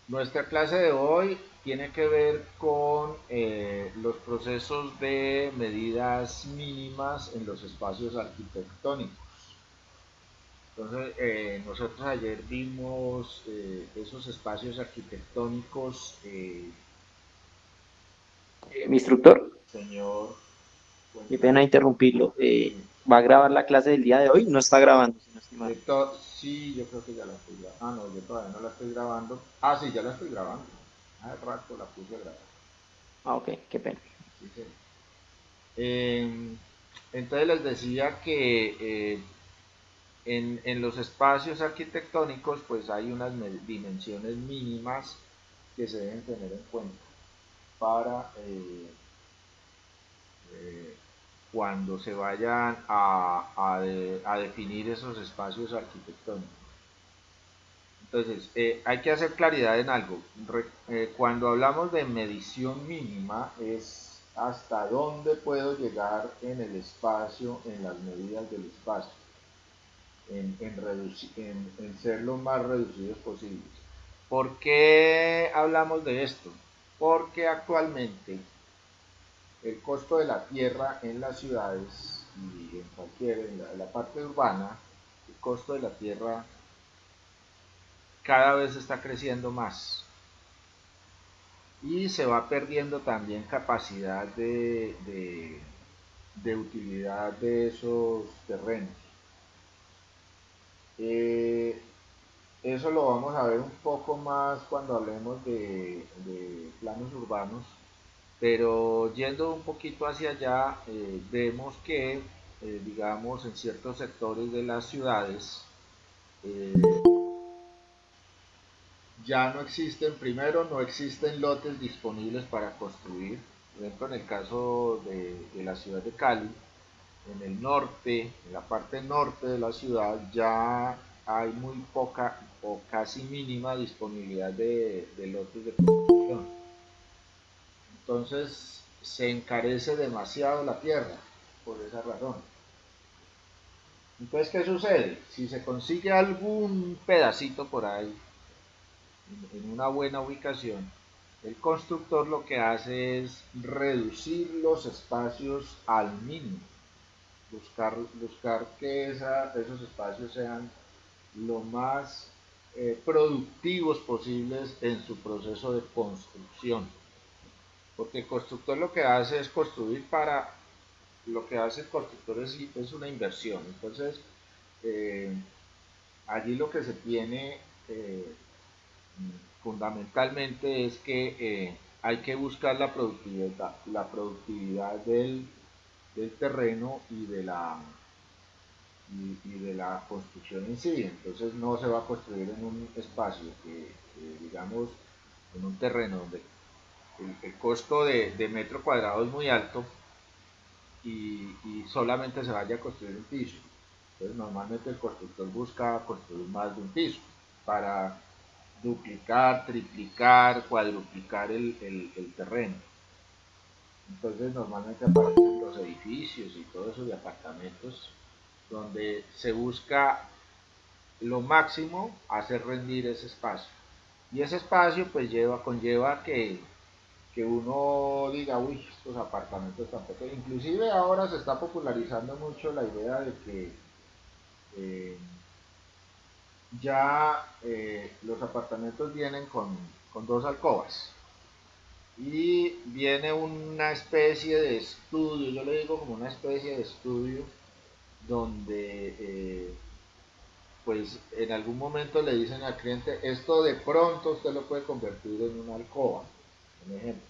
Nuestra clase de hoy tiene que ver con los procesos de medidas mínimas en los espacios arquitectónicos. Entonces, nosotros ayer vimos esos espacios arquitectónicos, Mi instructor, señor, qué cuénteme. pena interrumpirlo. Sí. ¿Va a grabar la clase del día de hoy? No está grabando, si no estoy mal. Sí, yo creo que ya la estoy grabando. Ah, no, yo todavía no la estoy grabando. Ah, sí, ya la estoy grabando. Hace rato la puse a grabar. Ah, ok, qué pena. Sí, sí. Entonces les decía que en los espacios arquitectónicos pues hay unas dimensiones mínimas que se deben tener en cuenta para eh, cuando se vayan a definir esos espacios arquitectónicos. Entonces, hay que hacer claridad en algo. Cuando hablamos de medición mínima es hasta dónde puedo llegar en el espacio, en las medidas del espacio, en ser lo más reducidos posibles. ¿Por qué hablamos de esto? Porque actualmente el costo de la tierra en las ciudades y en la parte urbana, el costo de la tierra cada vez está creciendo más y se va perdiendo también capacidad de utilidad de esos terrenos. Eh, Eso lo vamos a ver un poco más cuando hablemos de planos urbanos, pero yendo un poquito hacia allá, vemos que, digamos, en ciertos sectores de las ciudades, eh, ya no existen, primero, no existen lotes disponibles para construir. Por ejemplo, en el caso de la ciudad de Cali, en el norte, en la parte norte de la ciudad, ya hay muy poca o casi mínima disponibilidad de lotes de construcción. Entonces se encarece demasiado la tierra por esa razón. Entonces, ¿qué sucede? Si se consigue algún pedacito por ahí, en una buena ubicación, el constructor lo que hace es reducir los espacios al mínimo, buscar que esos espacios sean lo más productivos posibles en su proceso de construcción. Porque el constructor lo que hace es construir para, lo que hace el constructor es una inversión. Entonces, eh, allí lo que se tiene fundamentalmente es que hay que buscar la productividad del terreno y de la construcción en sí. Entonces no se va a construir en un espacio digamos, en un terreno donde el costo de metro cuadrado es muy alto y solamente se vaya a construir un piso. Entonces normalmente el constructor busca construir más de un piso para duplicar, triplicar, cuadruplicar el terreno. Entonces normalmente aparecen los edificios y todo eso de apartamentos donde se busca lo máximo hacer rendir ese espacio. Y ese espacio pues conlleva que uno diga, uy, estos apartamentos tan pequeños. Inclusive ahora se está popularizando mucho la idea de que eh, ya los apartamentos vienen con dos alcobas y viene una especie de estudio, yo le digo como una especie de estudio donde pues en algún momento le dicen al cliente, esto de pronto usted lo puede convertir en una alcoba, un ejemplo.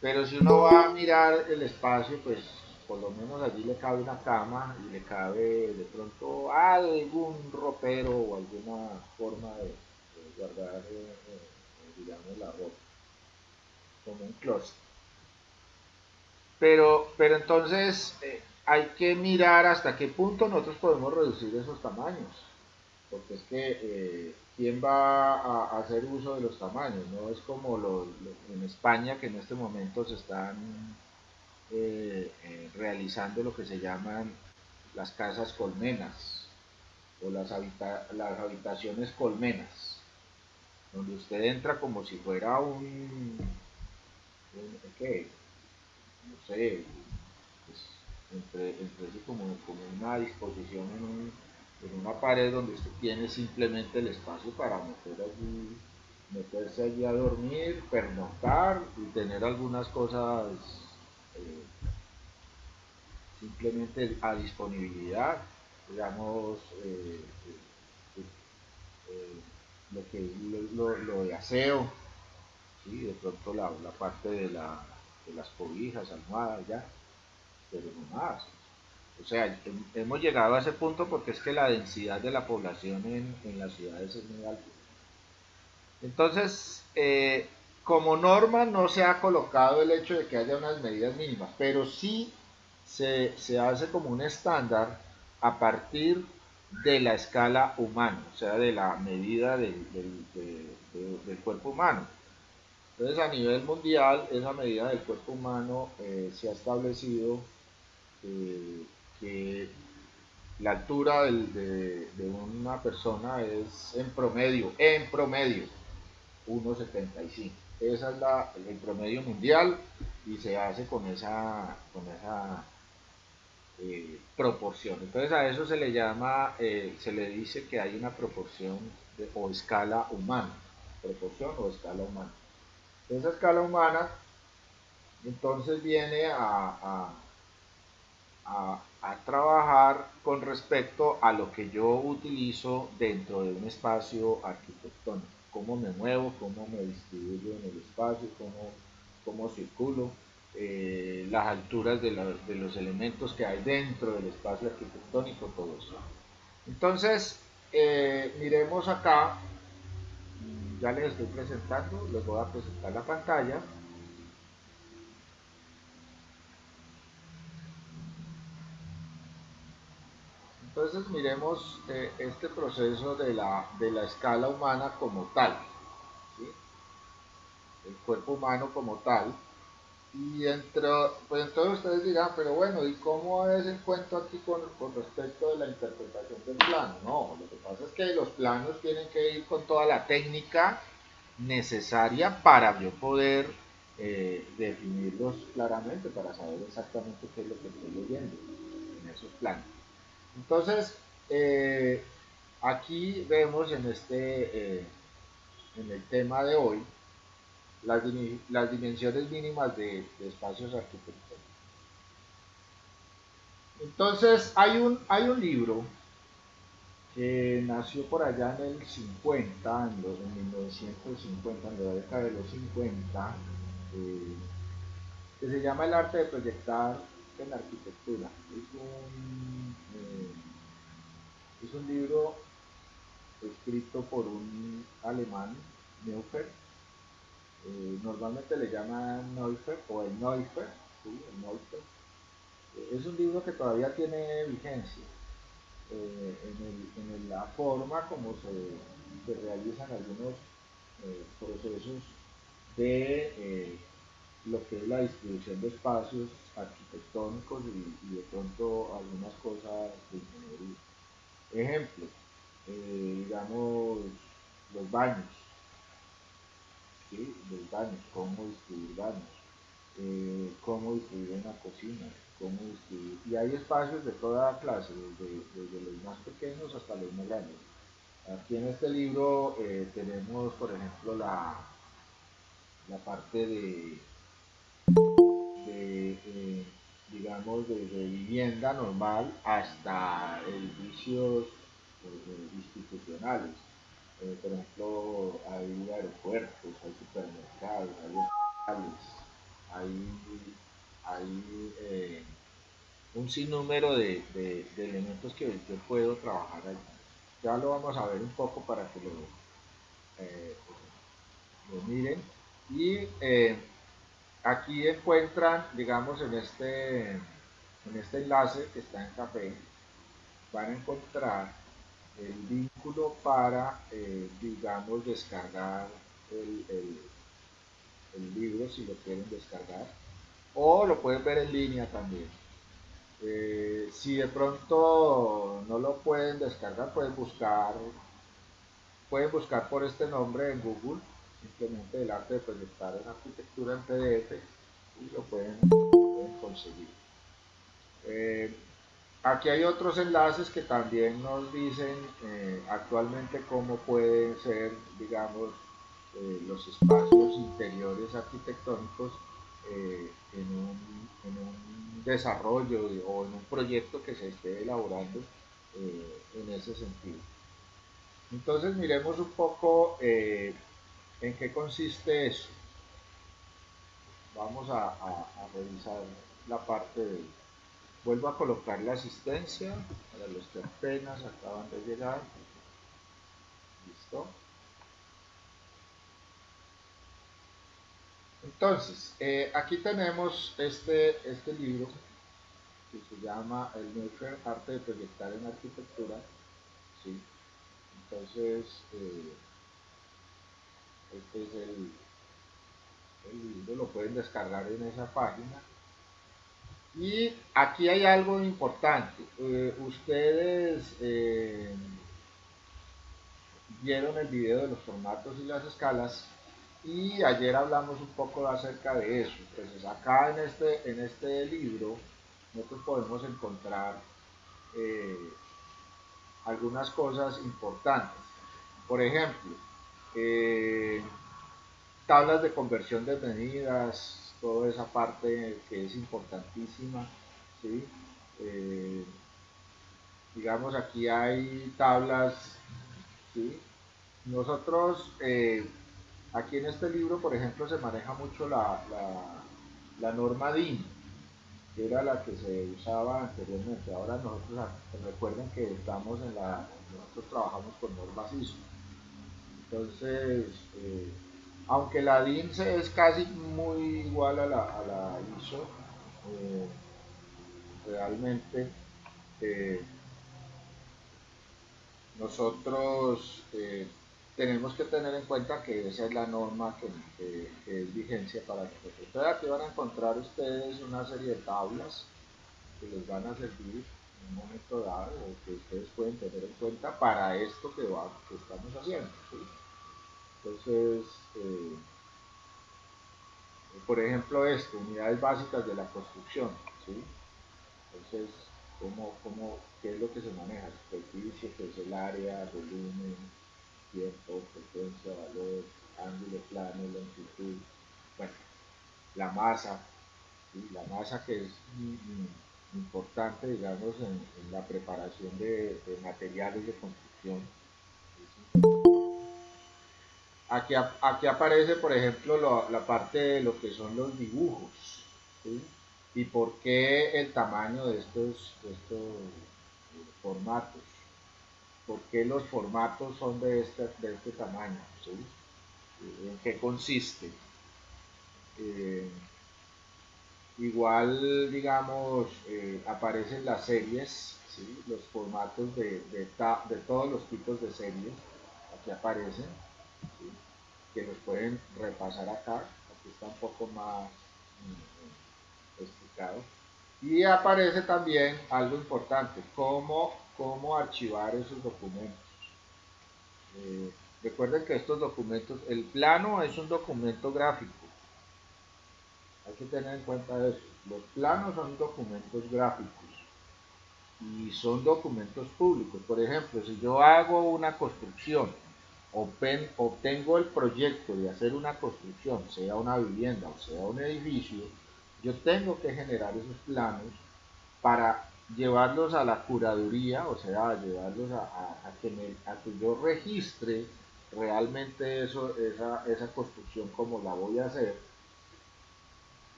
Pero si uno va a mirar el espacio, pues por lo menos allí le cabe una cama y le cabe de pronto algún ropero o alguna forma de guardar, digamos, la ropa, como un closet. Pero entonces hay que mirar hasta qué punto nosotros podemos reducir esos tamaños, porque es que ¿quién va a hacer uso de los tamaños? No es como en España que en este momento se están realizando lo que se llaman las casas colmenas o las habitaciones colmenas. donde usted entra como si fuera ¿qué? No sé, pues, entre así como una disposición en una pared donde usted tiene simplemente el espacio para meterse allí a dormir, pernoctar y tener algunas cosas eh, simplemente a disponibilidad, digamos, eh, lo que es lo de aseo, ¿sí? De pronto la parte de las cobijas, almohadas, ya, pero no más. O sea, hemos llegado a ese punto porque es que la densidad de la población en las ciudades es muy alta. Entonces, como norma no se ha colocado el hecho de que haya unas medidas mínimas, pero sí se hace como un estándar a partir de la escala humana, o sea, de la medida del cuerpo humano. Entonces, a nivel mundial, esa medida del cuerpo humano se ha establecido que la altura de una persona es en promedio, 1,75. Esa es el promedio mundial y se hace con esa proporción. Entonces a eso se le llama, se le dice que hay una proporción o escala humana, proporción o escala humana. Esa escala humana entonces viene a trabajar con respecto a lo que yo utilizo dentro de un espacio arquitectónico. Cómo me muevo, cómo me distribuyo en el espacio, cómo circulo, las alturas de los elementos que hay dentro del espacio arquitectónico, todo eso. Entonces, miremos acá, ya les estoy presentando, les voy a presentar la pantalla. Entonces miremos este proceso de la escala humana como tal, ¿sí? El cuerpo humano como tal. Y pues entonces ustedes dirán, pero bueno, ¿y cómo es el cuento aquí con respecto de la interpretación del plano? No, lo que pasa es que los planos tienen que ir con toda la técnica necesaria para yo poder definirlos claramente, para saber exactamente qué es lo que estoy leyendo en esos planos. Entonces, eh, aquí vemos en el tema de hoy las dimensiones mínimas de espacios arquitectónicos. Entonces, hay un libro que nació por allá en el 50, en 1950, en la década de los 50, eh, que se llama El arte de proyectar en la arquitectura. Es un libro escrito por un alemán, Neufer. Normalmente le llaman Neufer o el Neufer, ¿sí? El Neufer. Es un libro que todavía tiene vigencia en la forma como se realizan algunos procesos de lo que es la distribución de espacios arquitectónicos y de pronto algunas cosas de ingeniería. Ejemplo, digamos, los baños, ¿sí? Los baños, cómo distribuir baños, cómo distribuir una cocina, cómo distribuir. Y hay espacios de toda clase, desde los más pequeños hasta los más grandes. Aquí en este libro tenemos, por ejemplo, la parte de digamos, de vivienda normal hasta edificios institucionales. Por ejemplo, hay aeropuertos, hay supermercados, hay hospitales, hay un sinnúmero de elementos que yo puedo trabajar ahí. Ya lo vamos a ver un poco para que eh, lo miren. Y aquí encuentran, digamos, en este enlace que está en café, van a encontrar el vínculo para, digamos, descargar el, el, el libro si lo quieren descargar, o lo pueden ver en línea también. Si de pronto no lo pueden descargar, pueden buscar pueden buscar por este nombre en Google, simplemente el arte de proyectar en arquitectura en PDF, y lo pueden conseguir. Eh, Aquí hay otros enlaces que también nos dicen actualmente cómo pueden ser, digamos, los espacios interiores arquitectónicos en un desarrollo o en un proyecto que se esté elaborando en ese sentido. Entonces miremos un poco en qué consiste eso. Vamos a revisar la parte de... Vuelvo a colocar la asistencia para los que apenas acaban de llegar. Listo. Entonces, aquí tenemos este libro que se llama El Neufer Arte de Proyectar en Arquitectura. ¿Sí? Entonces, este es el libro, lo pueden descargar en esa página. Y aquí hay algo importante. Ustedes vieron el video de los formatos y las escalas y ayer hablamos un poco acerca de eso. Entonces acá en este libro nosotros podemos encontrar eh, algunas cosas importantes. Por ejemplo, eh, tablas de conversión de medidas, toda esa parte que es importantísima, ¿sí? Eh, digamos aquí hay tablas, ¿sí? Nosotros aquí en este libro, por ejemplo, se maneja mucho la norma DIN, que era la que se usaba anteriormente. Ahora nosotros, recuerden que nosotros trabajamos con normas ISO. Entonces, aunque la DIN es casi muy igual a la ISO, eh, realmente eh, nosotros tenemos que tener en cuenta que esa es la norma que es vigencia para nosotros. Entonces aquí van a encontrar ustedes una serie de tablas que les van a servir en un momento dado o que ustedes pueden tener en cuenta para esto que estamos haciendo. ¿Sí? Entonces, por ejemplo, esto, unidades básicas de la construcción. ¿Sí? Entonces, ¿qué es lo que se maneja? Superficie, que es el área, volumen, tiempo, frecuencia, valor, ángulo, plano, longitud, bueno, la masa, ¿sí? La masa que es importante, digamos, en la preparación de materiales de construcción. Aquí aparece, por ejemplo, la parte de lo que son los dibujos, ¿sí? Y por qué el tamaño de estos formatos, por qué los formatos son de este tamaño, ¿sí? ¿En qué consiste? Eh, Igual, digamos, aparecen las series, ¿sí? Los formatos de todos los tipos de series, aquí aparecen, ¿sí? Que los pueden repasar acá, aquí está un poco más explicado. Y aparece también algo importante, cómo archivar esos documentos. Eh, Recuerden que estos documentos, el plano es un documento gráfico, hay que tener en cuenta eso. Los planos son documentos gráficos y son documentos públicos. Por ejemplo, si yo hago una construcción, obtengo el proyecto de hacer una construcción, sea una vivienda o sea un edificio, yo tengo que generar esos planos para llevarlos a la curaduría, o sea, llevarlos a que yo registre realmente esa construcción como la voy a hacer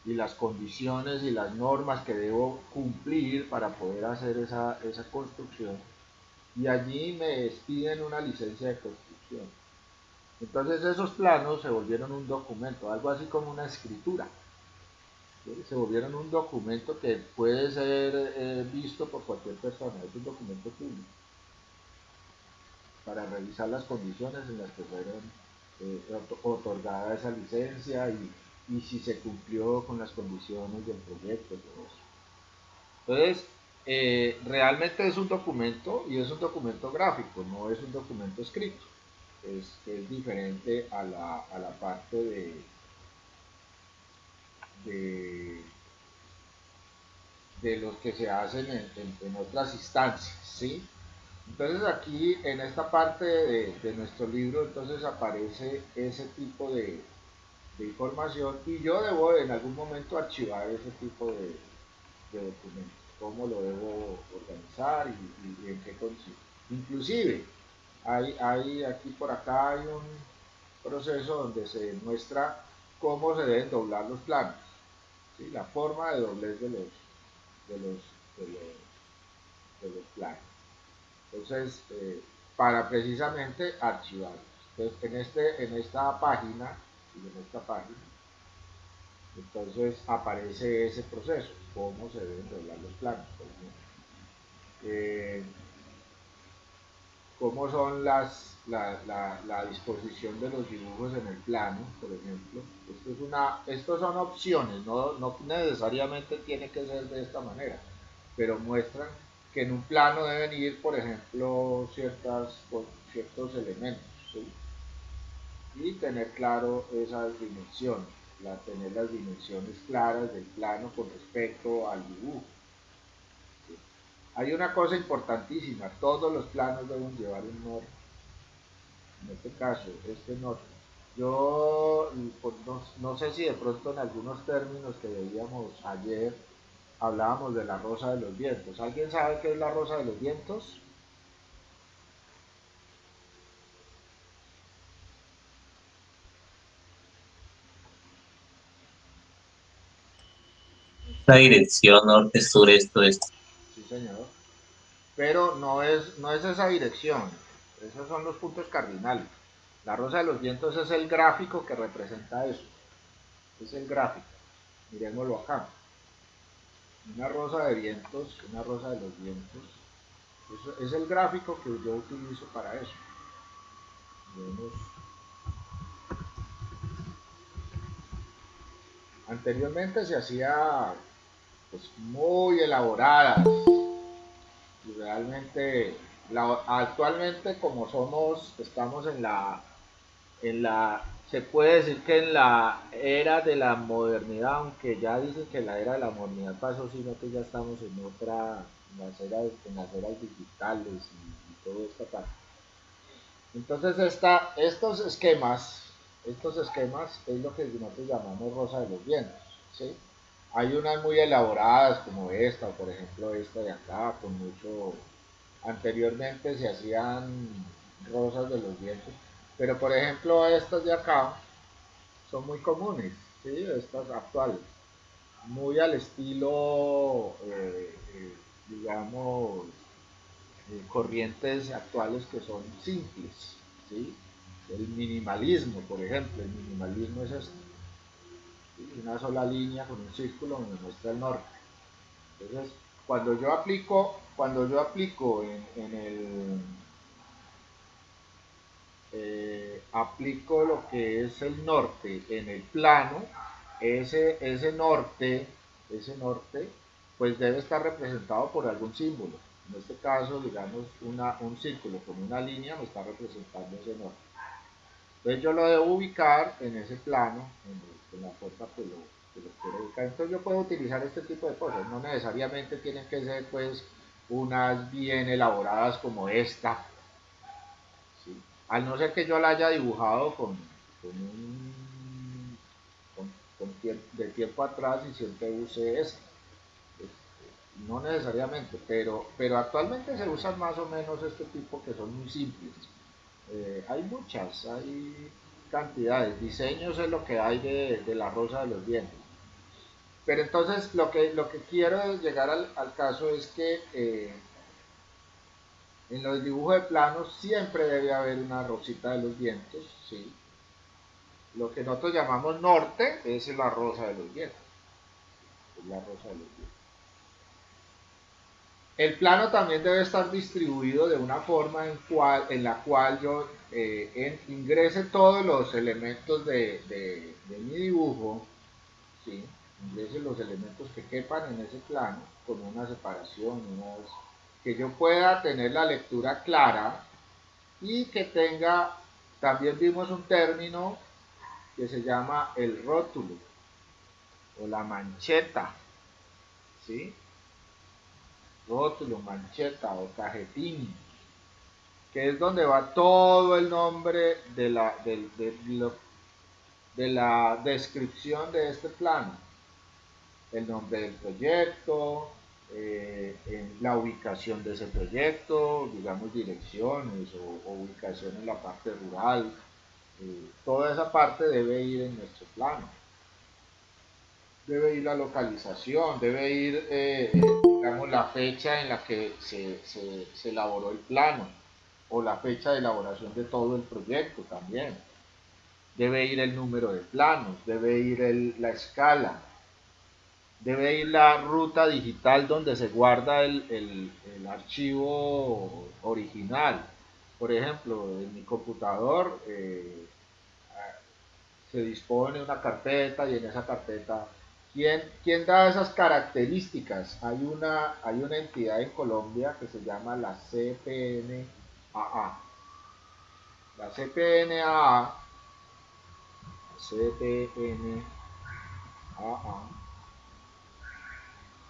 y las condiciones y las normas que debo cumplir para poder hacer esa construcción. Y allí me piden una licencia de construcción. Entonces esos planos se volvieron un documento, algo así como una escritura. ¿Sí? Se volvieron un documento que puede ser visto por cualquier persona, es un documento público, para revisar las condiciones en las que fueron otorgada esa licencia y si se cumplió con las condiciones del proyecto. Todo eso. Entonces, realmente es un documento y es un documento gráfico, no es un documento escrito. es diferente a la parte de, de los que se hacen en otras instancias, ¿sí? Entonces aquí en esta parte de nuestro libro entonces aparece ese tipo de información y yo debo en algún momento archivar ese tipo de documentos, cómo lo debo organizar y en qué consiste. Inclusive, hay aquí por acá hay un proceso donde se muestra cómo se deben doblar los planos, ¿sí? La forma de doblez de los, de los, de los planos. Entonces, para precisamente archivarlos. Entonces, en esta página, y en esta página, entonces aparece ese proceso, cómo se deben doblar los planos, por ejemplo. Eh, cómo son la disposición de los dibujos en el plano, por ejemplo. Estos son opciones, no necesariamente tiene que ser de esta manera, pero muestran que en un plano deben ir, por ejemplo, ciertos elementos, ¿sí? Y tener claro esas dimensiones, tener las dimensiones claras del plano con respecto al dibujo. ¿Sí? Hay una cosa importantísima, todos los planos deben llevar un norte. En este caso, este norte. Yo pues, no sé si de pronto en algunos términos que veíamos ayer hablábamos de la rosa de los vientos. ¿Alguien sabe qué es la rosa de los vientos? La dirección norte, sur, este, oeste. Sí, señor. Pero no es esa dirección. Esos son los puntos cardinales. La rosa de los vientos es el gráfico que representa eso. Es el gráfico. Miremoslo acá. Una rosa de vientos, una rosa de los vientos. Es el gráfico que yo utilizo para eso. Vemos. Anteriormente se hacía pues, muy elaboradas y realmente actualmente como estamos se puede decir que en la era de la modernidad, aunque ya dicen que la era de la modernidad pasó, sino que ya estamos en otra, en las eras digitales y toda esta parte. Entonces estos esquemas es lo que nosotros llamamos rosa de los vientos, ¿sí? Hay unas muy elaboradas como esta, o por ejemplo esta de acá, con mucho... Anteriormente se hacían rosas de los vientos, pero por ejemplo estas de acá son muy comunes, ¿sí? Estas actuales, muy al estilo, digamos, corrientes actuales que son simples, ¿sí? El minimalismo, por ejemplo, el minimalismo es esto, ¿sí? Una sola línea con un círculo donde muestra el norte. Entonces, cuando yo aplico aplico lo que es el norte en el plano, ese norte, pues debe estar representado por algún símbolo. En este caso, digamos, un círculo con una línea me está representando ese norte. Entonces yo lo debo ubicar en ese plano, en la forma que lo quiero ubicar. Entonces yo puedo utilizar este tipo de cosas. No necesariamente tienen que ser pues unas bien elaboradas como esta, ¿sí? Al no ser que yo la haya dibujado con un de tiempo atrás y siempre use esta. No necesariamente, pero actualmente se usan más o menos este tipo que son muy simples. Hay muchas, hay cantidades. Diseños es lo que hay de la rosa de los vientos. Pero entonces lo que quiero llegar al caso es que en los dibujos de planos siempre debe haber una rosita de los vientos, ¿sí? Lo que nosotros llamamos norte es la rosa de los vientos. Es la rosa de los vientos. El plano también debe estar distribuido de una forma en la cual yo ingrese todos los elementos de mi dibujo, ¿sí? Ingrese los elementos que quepan en ese plano con una separación, que yo pueda tener la lectura clara y que tenga También vimos un término que se llama el rótulo o la mancheta, ¿sí? Rótulo, mancheta o cajetín, que es donde va todo el nombre de la descripción de este plano, el nombre del proyecto, en la ubicación de ese proyecto, digamos direcciones o ubicación en la parte rural, toda esa parte debe ir en nuestro plano. Debe ir la localización, debe ir, digamos, la fecha en la que se elaboró el plano o la fecha de elaboración de todo el proyecto también. Debe ir el número de planos, debe ir la escala, debe ir la ruta digital donde se guarda el archivo original. Por ejemplo, en mi computador se dispone una carpeta y en esa carpeta, ¿quién da esas características? Hay una entidad en Colombia que se llama la CPNAA. La CPNAA,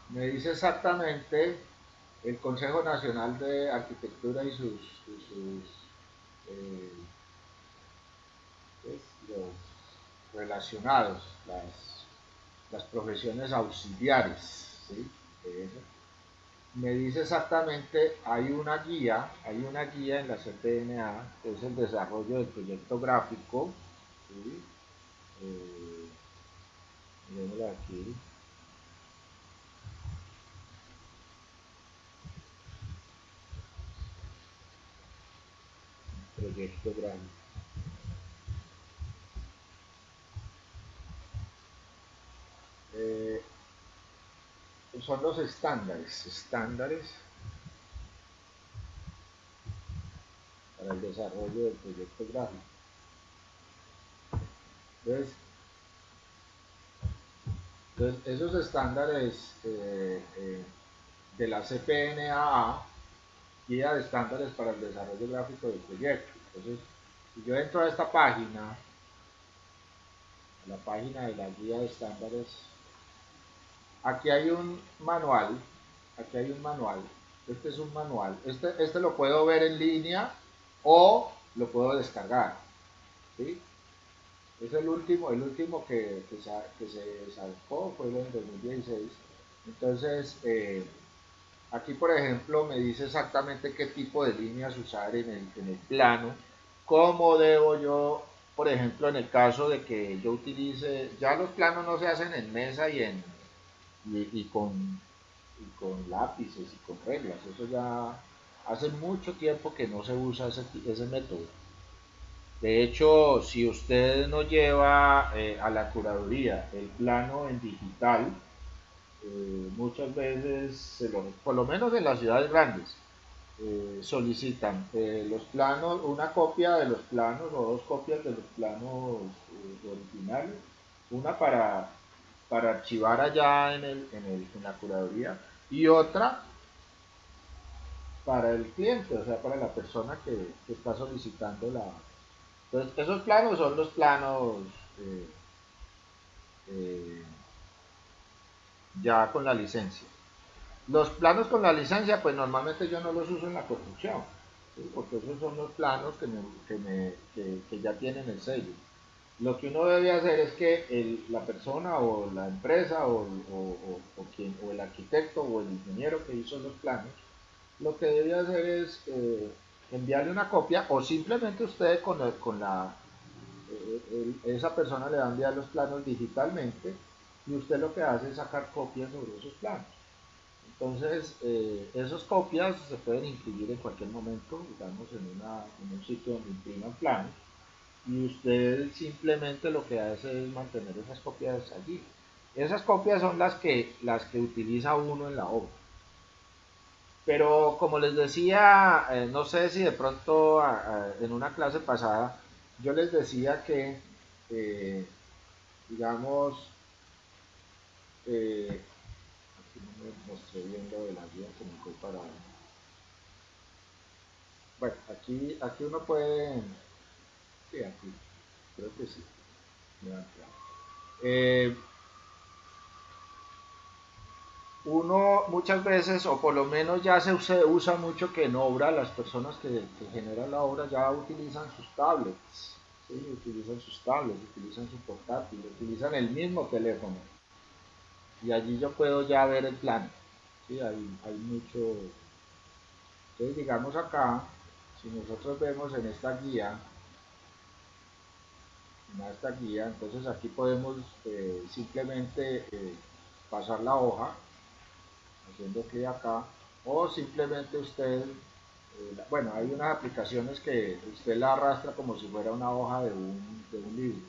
me dice exactamente el Consejo Nacional de Arquitectura y sus eh, los relacionados, las profesiones auxiliares, ¿sí? Me dice exactamente, hay una guía en la CPNA, que es el desarrollo del proyecto gráfico, ¿sí? Miremoslo aquí, proyecto gráfico. Eh, Son los estándares para el desarrollo del proyecto gráfico. Entonces, esos estándares de la CPNAA, guía de estándares para el desarrollo gráfico del proyecto. Entonces, si yo entro a esta página, a la página de la guía de estándares, aquí hay un manual, este es un manual, este lo puedo ver en línea o lo puedo descargar, ¿sí? Es el último que se sacó, fue en 2016. Entonces, aquí, por ejemplo, me dice exactamente qué tipo de líneas usar en el plano, cómo debo yo, por ejemplo, en el caso de que yo utilice, ya los planos no se hacen en mesa y con lápices y con reglas, eso ya hace mucho tiempo que no se usa ese método. De hecho, si usted no lleva a la curaduría el plano en digital, muchas veces, por lo menos en las ciudades grandes, solicitan los planos, una copia de los planos o dos copias de los planos originales, una para archivar allá en la curaduría y otra para el cliente, o sea, para la persona que está solicitando la... Entonces, esos planos son los planos eh, eh, ya con la licencia. Los planos con la licencia, pues normalmente yo no los uso en la construcción, ¿sí? Porque esos son los planos que ya tienen el sello. Lo que uno debe hacer es que la persona o la empresa o el arquitecto o el ingeniero que hizo los planos, lo que debe hacer es enviarle una copia o simplemente usted esa persona le va a enviar los planos digitalmente y usted lo que hace es sacar copias sobre esos planos. Entonces, esas copias se pueden imprimir en cualquier momento, digamos, en un sitio donde impriman planos, y usted simplemente lo que hace es mantener esas copias allí. Esas copias son las que utiliza uno en la obra. Pero como les decía, no sé si de pronto en una clase pasada yo les decía que, eh, digamos, aquí no me estoy viendo de la guía que me fue para... Bueno, aquí uno puede Sí, aquí, creo que sí. Eh, uno muchas veces, o por lo menos ya se usa mucho que en obra, las personas que generan la obra ya utilizan sus tablets, ¿sí? Utilizan sus tablets, utilizan su portátil, utilizan el mismo teléfono. Y allí yo puedo ya ver el plan. ¿Sí? Hay mucho. Entonces, digamos acá, si nosotros vemos en esta guía, entonces aquí podemos simplemente pasar la hoja haciendo clic acá, o simplemente usted, bueno, hay unas aplicaciones que usted la arrastra como si fuera una hoja de un libro.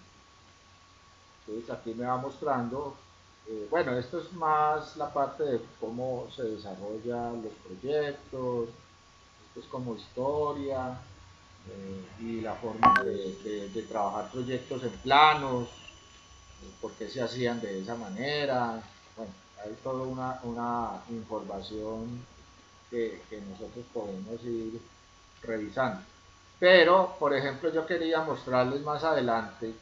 Entonces aquí me va mostrando, bueno, esto es más la parte de cómo se desarrollan los proyectos, esto es como historia, y la forma de trabajar proyectos en planos, por qué se hacían de esa manera. Bueno, hay toda una información que nosotros podemos ir revisando. Pero, por ejemplo, yo quería mostrarles más adelante,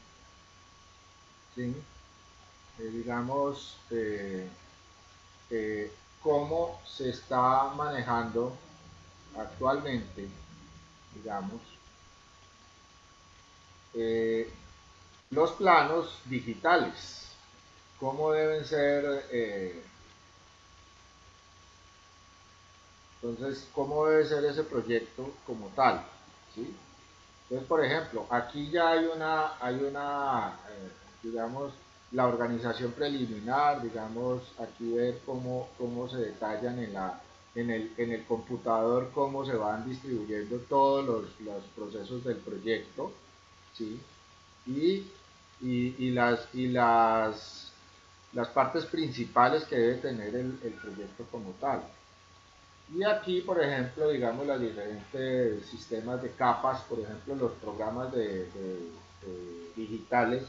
¿sí? Digamos, cómo se está manejando actualmente, digamos, eh, los planos digitales, cómo deben ser, entonces, cómo debe ser ese proyecto como tal, ¿sí? Entonces, por ejemplo, aquí ya digamos, la organización preliminar, digamos, aquí ver cómo se detallan en el computador, cómo se van distribuyendo todos los procesos del proyecto, ¿sí? Y, las partes principales que debe tener el proyecto como tal. Y aquí, por ejemplo, digamos, los diferentes sistemas de capas, por ejemplo, los programas digitales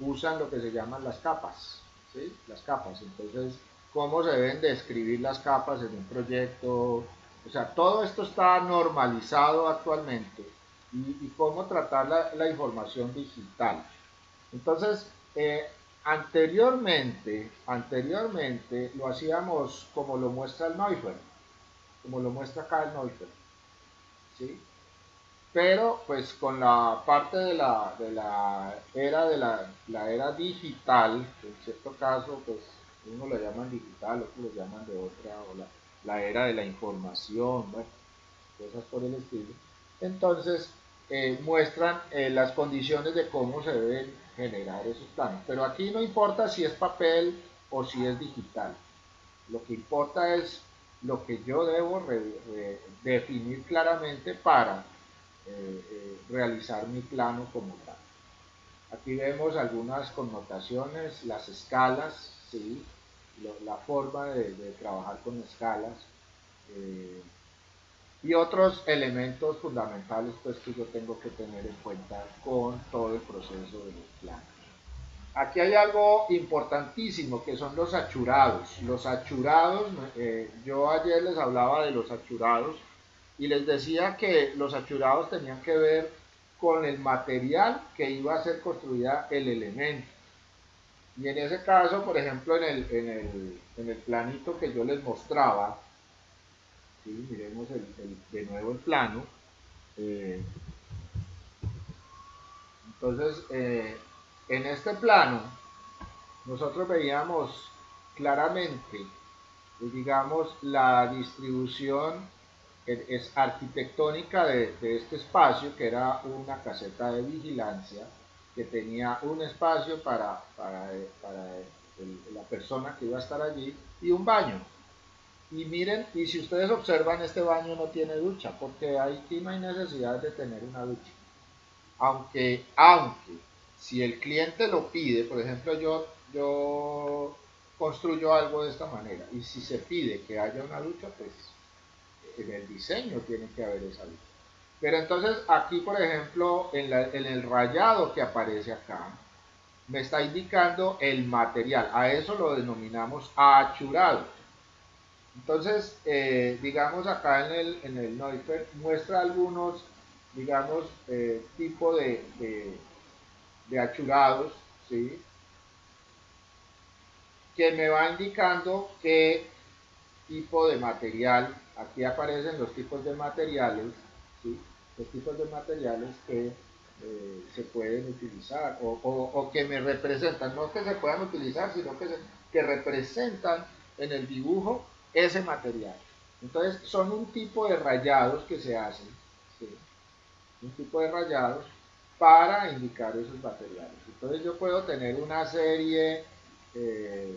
usan lo que se llaman las capas, ¿sí? Las capas. Entonces, cómo se deben describir las capas en un proyecto. O sea, todo esto está normalizado actualmente y cómo tratar la información digital. Entonces, anteriormente lo hacíamos como lo muestra el Neufeld, como lo muestra acá el Neufeld, ¿sí? Pero pues con la parte de la era digital, en cierto caso, pues unos lo llaman digital, otros lo llaman de otra, o la era de la información, bueno, cosas por el estilo. Entonces, muestran las condiciones de cómo se deben generar esos planos. Pero aquí no importa si es papel o si es digital. Lo que importa es lo que yo debo definir claramente para realizar mi plano como tal. Aquí vemos algunas connotaciones, las escalas, ¿sí? La forma de trabajar con escalas, eh, y otros elementos fundamentales pues, que yo tengo que tener en cuenta con todo el proceso de los planos. Aquí hay algo importantísimo que son los achurados. Los achurados, yo ayer les hablaba de los achurados y les decía que los achurados tenían que ver con el material que iba a ser construida el elemento. Y en ese caso, por ejemplo, en el planito que yo les mostraba, ¿sí? Miremos de nuevo el plano. Eh, entonces, en este plano, nosotros veíamos claramente, digamos, la distribución es arquitectónica de este espacio, que era una caseta de vigilancia, que tenía un espacio para la persona que iba a estar allí y un baño. Y miren, y si ustedes observan, este baño no tiene ducha, porque aquí no hay necesidad de tener una ducha. Aunque si el cliente lo pide, por ejemplo, yo construyo algo de esta manera, y si se pide que haya una ducha, pues en el diseño tiene que haber esa ducha. Pero entonces aquí, por ejemplo, en el rayado que aparece acá, me está indicando el material. A eso lo denominamos achurado. Entonces, digamos acá en el Neufeld muestra algunos digamos, tipo de achurados, ¿sí? Que me va indicando qué tipo de material, aquí aparecen los tipos de materiales, ¿sí? Los tipos de materiales que se pueden utilizar o que me representan, no que se puedan utilizar, sino que representan en el dibujo ese material. Entonces son un tipo de rayados que se hacen, ¿sí? Un tipo de rayados para indicar esos materiales. Entonces yo puedo tener una serie eh,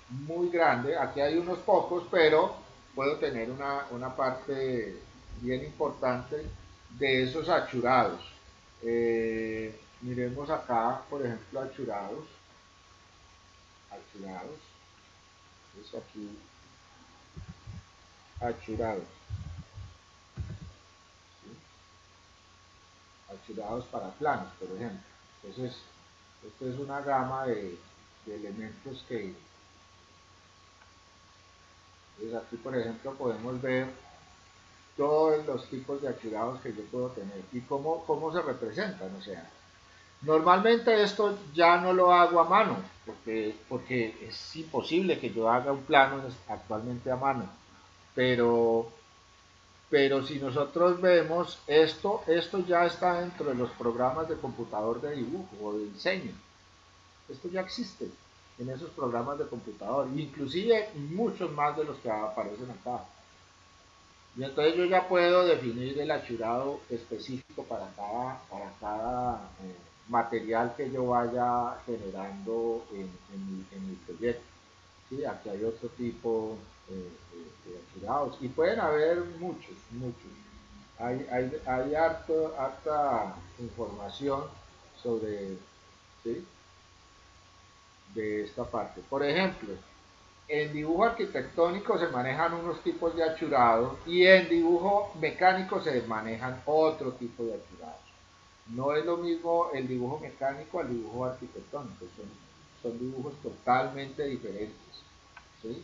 muy grande, aquí hay unos pocos, pero puedo tener una parte bien importante de esos achurados. Miremos acá, por ejemplo, achurados, es aquí, achurados, ¿sí? Achurados para planos, por ejemplo. Entonces, esto es una gama de elementos que, entonces aquí, por ejemplo, podemos ver todos los tipos de achurados que yo puedo tener y cómo se representan. O sea, normalmente esto ya no lo hago a mano, porque es imposible que yo haga un plano actualmente a mano. Pero, pero si nosotros vemos esto ya está dentro de los programas de computador de dibujo o de diseño. Esto ya existe en esos programas de computador, inclusive muchos más de los que aparecen acá. Y entonces yo ya puedo definir el achurado específico para cada material que yo vaya generando en mi proyecto. ¿Sí? Aquí hay otro tipo de achurados y pueden haber muchos. Hay harta información sobre, ¿sí? De esta parte. Por ejemplo, en dibujo arquitectónico se manejan unos tipos de achurado y en dibujo mecánico se manejan otro tipo de achurados. No es lo mismo el dibujo mecánico al dibujo arquitectónico, son dibujos totalmente diferentes. ¿Sí?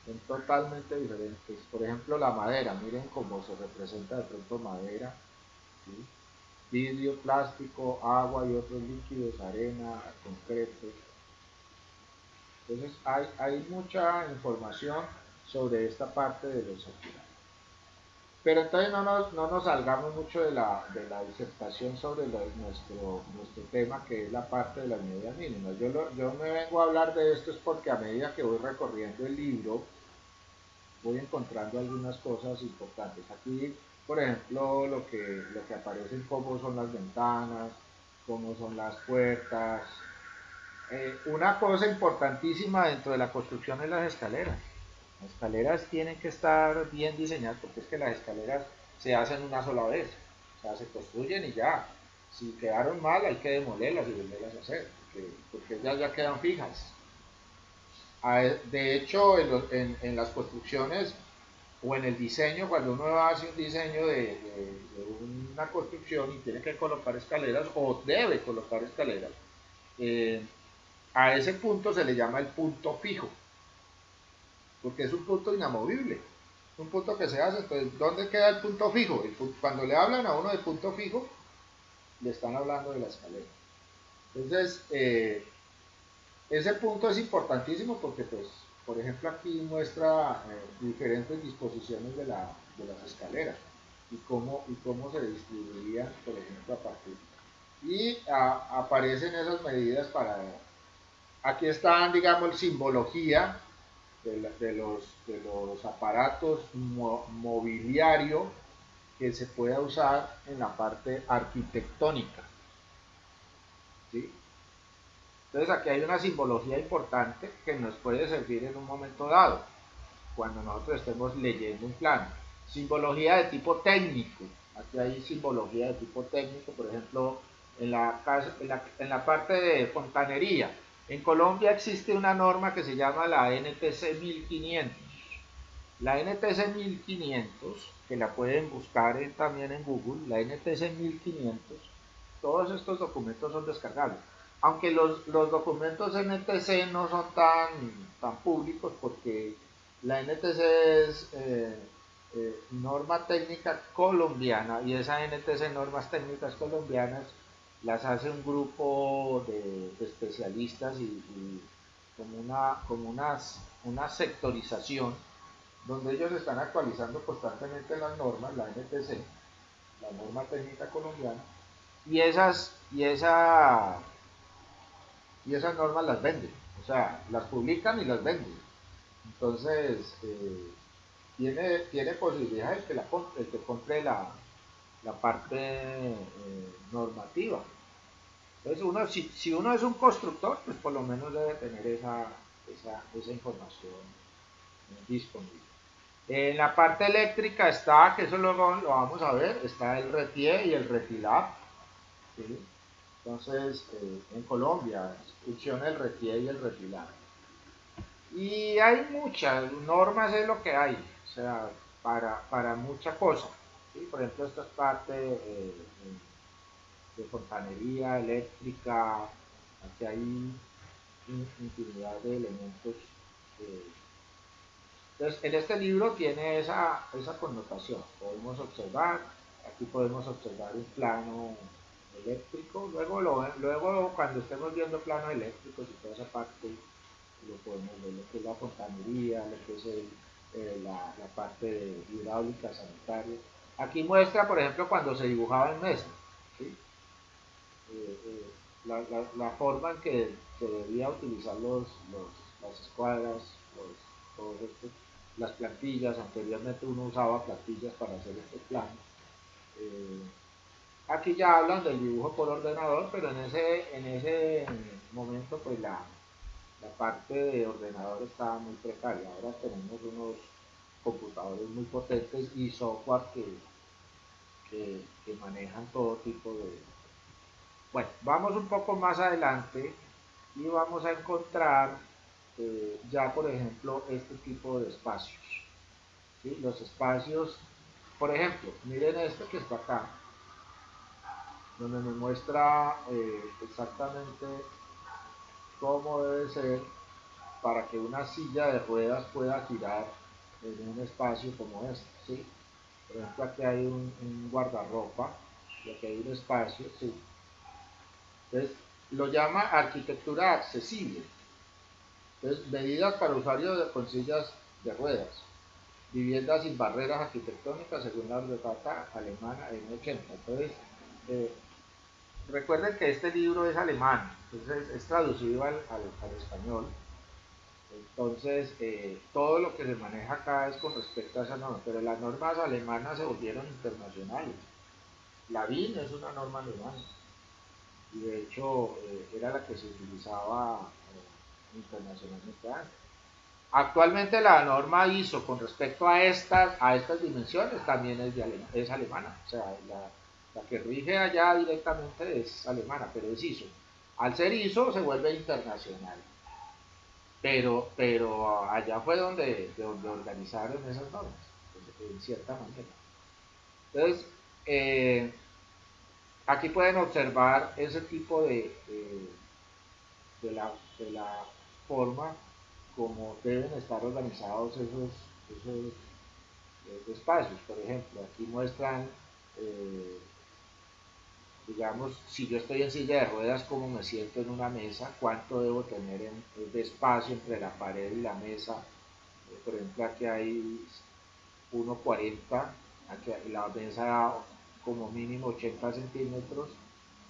Son totalmente diferentes. Por ejemplo, la madera, miren cómo se representa de pronto madera, ¿sí? Vidrio, plástico, agua y otros líquidos, arena, concreto. Entonces hay mucha información sobre esta parte de los saturados. Pero entonces no nos salgamos mucho de la disertación sobre nuestro tema, que es la parte de las medidas mínimas. Yo me vengo a hablar de esto es porque a medida que voy recorriendo el libro, voy encontrando algunas cosas importantes. Aquí, por ejemplo, lo que aparece, cómo son las ventanas, cómo son las puertas. Una cosa importantísima dentro de la construcción es las escaleras. Las escaleras tienen que estar bien diseñadas porque es que las escaleras se hacen una sola vez. O sea, se construyen y ya. Si quedaron mal hay que demolerlas y volverlas a hacer, porque ellas ya quedan fijas. De hecho, en las construcciones o en el diseño, cuando uno hace un diseño de una construcción y tiene que colocar escaleras o debe colocar escaleras, eh, a ese punto se le llama el punto fijo, porque es un punto inamovible, un punto que se hace. Entonces, ¿dónde queda el punto fijo? Cuando le hablan a uno de punto fijo, le están hablando de la escalera. Entonces, ese punto es importantísimo porque, pues, por ejemplo, aquí muestra diferentes disposiciones de las escaleras y cómo se distribuirían, por ejemplo, a partir. Y aparecen esas medidas para. Aquí están, digamos, simbología de los aparatos mobiliario que se pueda usar en la parte arquitectónica. ¿Sí? Entonces aquí hay una simbología importante que nos puede servir en un momento dado, cuando nosotros estemos leyendo un plano. Simbología de tipo técnico. Aquí hay simbología de tipo técnico, por ejemplo, en la parte de fontanería. En Colombia existe una norma que se llama la NTC 1500. La NTC 1500, que la pueden buscar también en Google, la NTC 1500, todos estos documentos son descargables. Aunque los documentos NTC no son tan públicos porque la NTC norma técnica colombiana, y esa NTC, normas técnicas colombianas, las hace un grupo de especialistas y una sectorización donde ellos están actualizando constantemente las normas, la NTC, la norma técnica colombiana, y esas normas las venden, o sea, las publican y las venden. Entonces, tiene posibilidad el que compre la parte normativa. Entonces, si uno es un constructor, pues por lo menos debe tener esa información disponible. En la parte eléctrica está, que eso luego lo vamos a ver, está el RETIE y el RETILAB. ¿Sí? Entonces, en Colombia funciona el RETIE y el RETILAB. Y hay muchas normas, es lo que hay, o sea, para mucha cosa. ¿Sí? Por ejemplo, esta es parte de fontanería eléctrica, aquí hay infinidad de elementos. eh, Entonces, en este libro tiene esa connotación. Podemos observar, aquí podemos observar un plano eléctrico. Luego cuando estemos viendo planos eléctricos y toda esa parte, lo podemos ver, lo que es la fontanería, lo que es la parte de hidráulica sanitaria. Aquí muestra, por ejemplo, cuando se dibujaba en mesa, ¿sí? La forma en que se debía utilizar las escuadras, todos estos, las plantillas. Anteriormente uno usaba plantillas para hacer este plano. Eh, Aquí ya hablan del dibujo por ordenador, pero en ese momento pues la parte de ordenador estaba muy precaria. Ahora tenemos unos computadores muy potentes y software que manejan todo tipo de... Bueno, vamos un poco más adelante y vamos a encontrar ya, por ejemplo, este tipo de espacios. ¿Sí? Los espacios, por ejemplo, miren este que está acá, donde me muestra exactamente cómo debe ser para que una silla de ruedas pueda girar en un espacio como este. ¿Sí? Por ejemplo, aquí hay un guardarropa y aquí hay un espacio. ¿Sí? Entonces, lo llama arquitectura accesible. Entonces, medidas para usuarios con sillas de ruedas. Viviendas sin barreras arquitectónicas según la Ordenanza alemana en 80. Entonces, eh, recuerden que este libro es alemán, entonces es traducido al español. Entonces, todo lo que se maneja acá es con respecto a esa norma, pero las normas alemanas se volvieron internacionales. La BIN es una norma alemana y de hecho era la que se utilizaba internacionalmente antes. Actualmente la norma ISO con respecto a estas dimensiones también es alemana, o sea, la que rige allá directamente es alemana, pero es ISO. Al ser ISO se vuelve internacional, pero allá fue donde organizaron esas normas, en cierta manera. Entonces, aquí pueden observar ese tipo de la forma como deben estar organizados esos espacios. Por ejemplo, aquí muestran, eh, digamos, si yo estoy en silla de ruedas, cómo me siento en una mesa, cuánto debo tener de espacio entre la pared y la mesa. Por ejemplo, aquí hay 1,40, aquí la mesa como mínimo 80 centímetros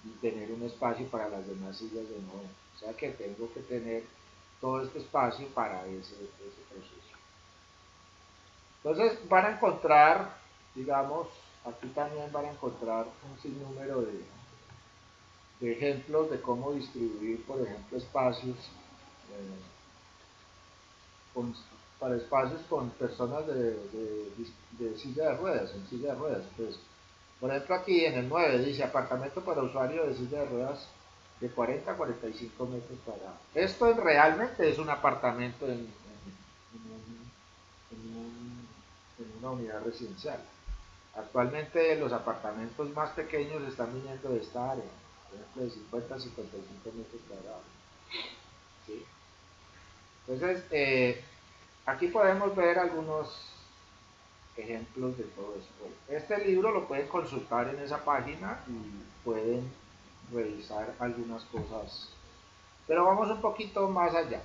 y tener un espacio para las demás sillas de 90. O sea que tengo que tener todo este espacio para ese proceso. Entonces van a encontrar, digamos, aquí también van a encontrar un sinnúmero de ejemplos de cómo distribuir, por ejemplo, espacios eh, con, para espacios con personas de silla de ruedas, en silla de ruedas. Entonces, por ejemplo, aquí en el 9 dice apartamento para usuario de silla de ruedas de 40 a 45 metros cuadrados. Esto realmente es un apartamento en una unidad residencial. Actualmente los apartamentos más pequeños están viniendo de esta área, por ejemplo de 50 a 55 metros cuadrados. ¿Sí? Entonces, aquí podemos ver ejemplos de todo eso. Bueno, este libro lo pueden consultar en esa página y pueden revisar algunas cosas, pero vamos un poquito más allá.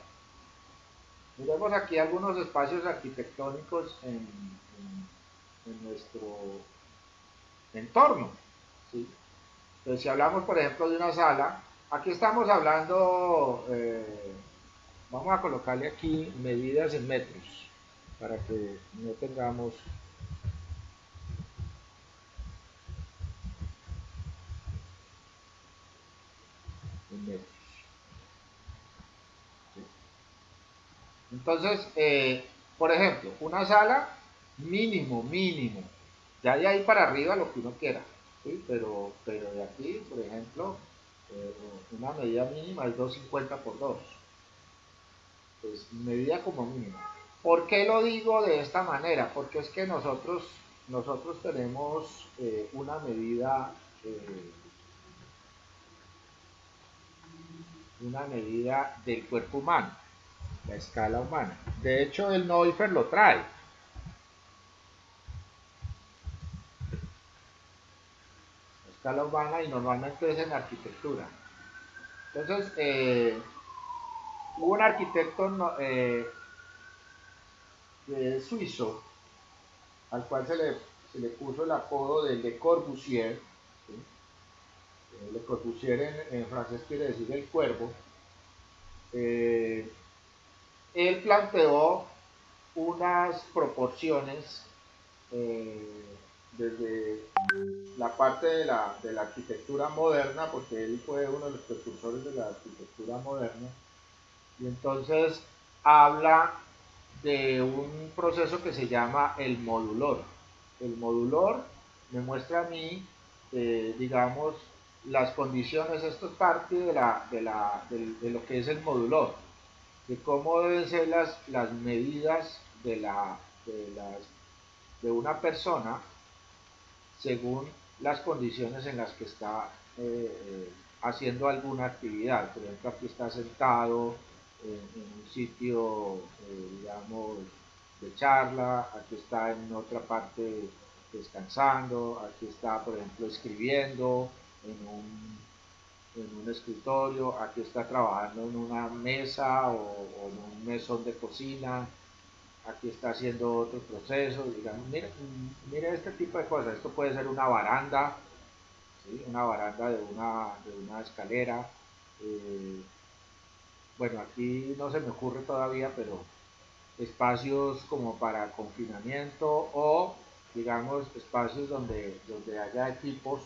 Miremos aquí algunos espacios arquitectónicos en nuestro entorno, ¿sí? Entonces, si hablamos, por ejemplo, de una sala, aquí estamos hablando, vamos a colocarle aquí medidas en metros, para que no tengamos en metros. ¿Sí? Entonces, por ejemplo, una sala mínimo, ya de ahí para arriba lo que uno quiera, ¿sí? Pero de aquí, por ejemplo, una medida mínima es 250 por 2, pues medida como mínima. ¿Por qué lo digo de esta manera? Porque es que nosotros tenemos eh, una medida del cuerpo humano, la escala humana. De hecho, el Neuffer lo trae. La escala humana, y normalmente es en arquitectura. Entonces, hubo un arquitecto suizo al cual se le puso el apodo de Le Corbusier. ¿Sí? Le Corbusier en francés quiere decir el cuervo. Eh, Él planteó unas proporciones desde la parte de la arquitectura moderna, porque él fue uno de los precursores de la arquitectura moderna, y entonces habla de un proceso que se llama el modulor. El modulor me muestra a mí, digamos, las condiciones. Esto es parte de lo que es el modulor, de cómo deben ser las medidas de una persona según las condiciones en las que está haciendo alguna actividad. Por ejemplo, aquí está sentado en un sitio, digamos, de charla, aquí está en otra parte descansando, aquí está, por ejemplo, escribiendo en un escritorio, aquí está trabajando en una mesa o en un mesón de cocina, aquí está haciendo otro proceso, digamos, mire este tipo de cosas. Esto puede ser una baranda, ¿sí? Una baranda de una escalera. eh, bueno, aquí no se me ocurre todavía, pero espacios como para confinamiento o, digamos, espacios donde haya equipos,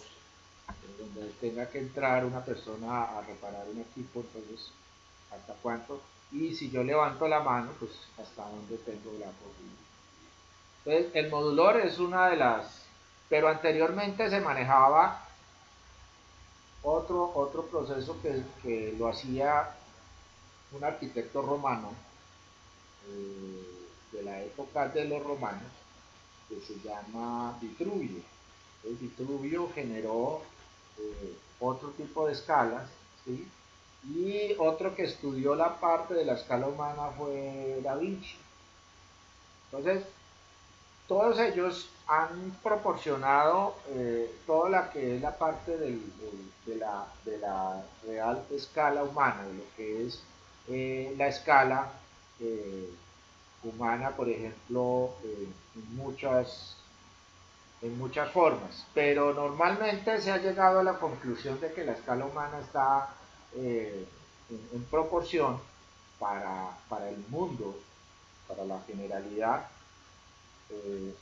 donde tenga que entrar una persona a reparar un equipo. Entonces, ¿hasta cuánto? Y si yo levanto la mano, pues hasta dónde tengo la posibilidad. Entonces, el modulor es una de las, pero anteriormente se manejaba otro proceso que lo hacía un arquitecto romano, de la época de los romanos, que se llama Vitruvio. Entonces, Vitruvio generó otro tipo de escalas, ¿sí? Y otro que estudió la parte de la escala humana fue Da Vinci. Entonces, todos ellos han proporcionado toda la que es la parte de la real escala humana, de lo que es la escala eh, humana, por ejemplo, en muchas formas, pero normalmente se ha llegado a la conclusión de que la escala humana está en proporción para el mundo, para la generalidad,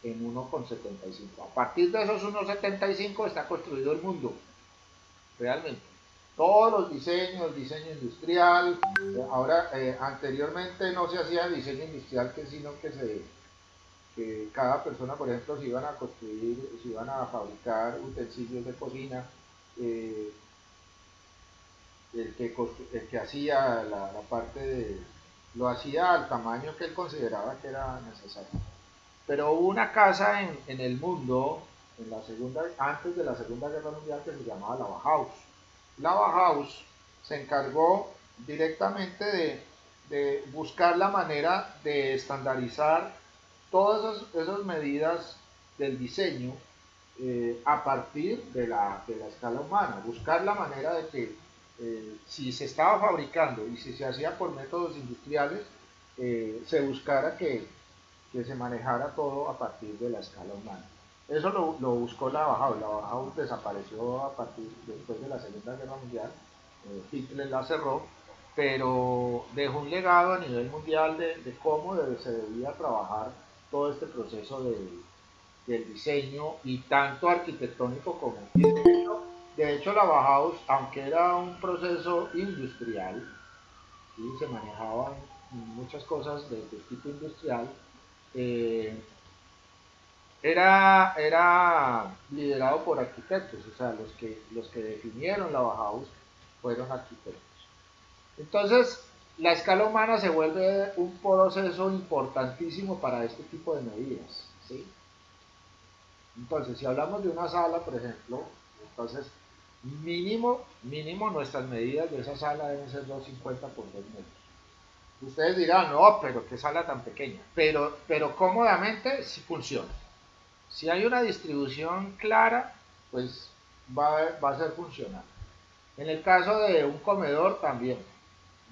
en 1,75. A partir de esos 1,75 está construido el mundo, realmente. Todos los diseños, diseño industrial, ahora anteriormente no se hacía diseño industrial, que cada persona, por ejemplo, si iban a construir, si iban a fabricar utensilios de cocina, eh, el que hacía la parte lo hacía al tamaño que él consideraba que era necesario. Pero hubo una casa en el mundo, antes de la Segunda Guerra Mundial, que se llamaba la Bauhaus. La Bauhaus se encargó directamente de buscar la manera de estandarizar todas esas medidas del diseño a partir de la escala humana, buscar la manera de que si se estaba fabricando y si se hacía por métodos industriales, se buscara que se manejara todo a partir de la escala humana. Eso lo buscó la Bauhaus desapareció a partir después de la Segunda Guerra Mundial, Hitler la cerró, pero dejó un legado a nivel mundial de cómo se debía trabajar todo este proceso del diseño y tanto arquitectónico como de hecho la Bauhaus, aunque era un proceso industrial, ¿sí? Se manejaban muchas cosas de tipo industrial, eh, era liderado por arquitectos, o sea, los que definieron la Bauhaus fueron arquitectos. Entonces, la escala humana se vuelve un proceso importantísimo para este tipo de medidas, ¿sí? Entonces, si hablamos de una sala, por ejemplo, entonces mínimo nuestras medidas de esa sala deben ser 250 por 2 metros. Ustedes dirán, no, pero qué sala tan pequeña. Pero cómodamente sí funciona. Si hay una distribución clara, pues va a ser funcional. En el caso de un comedor también,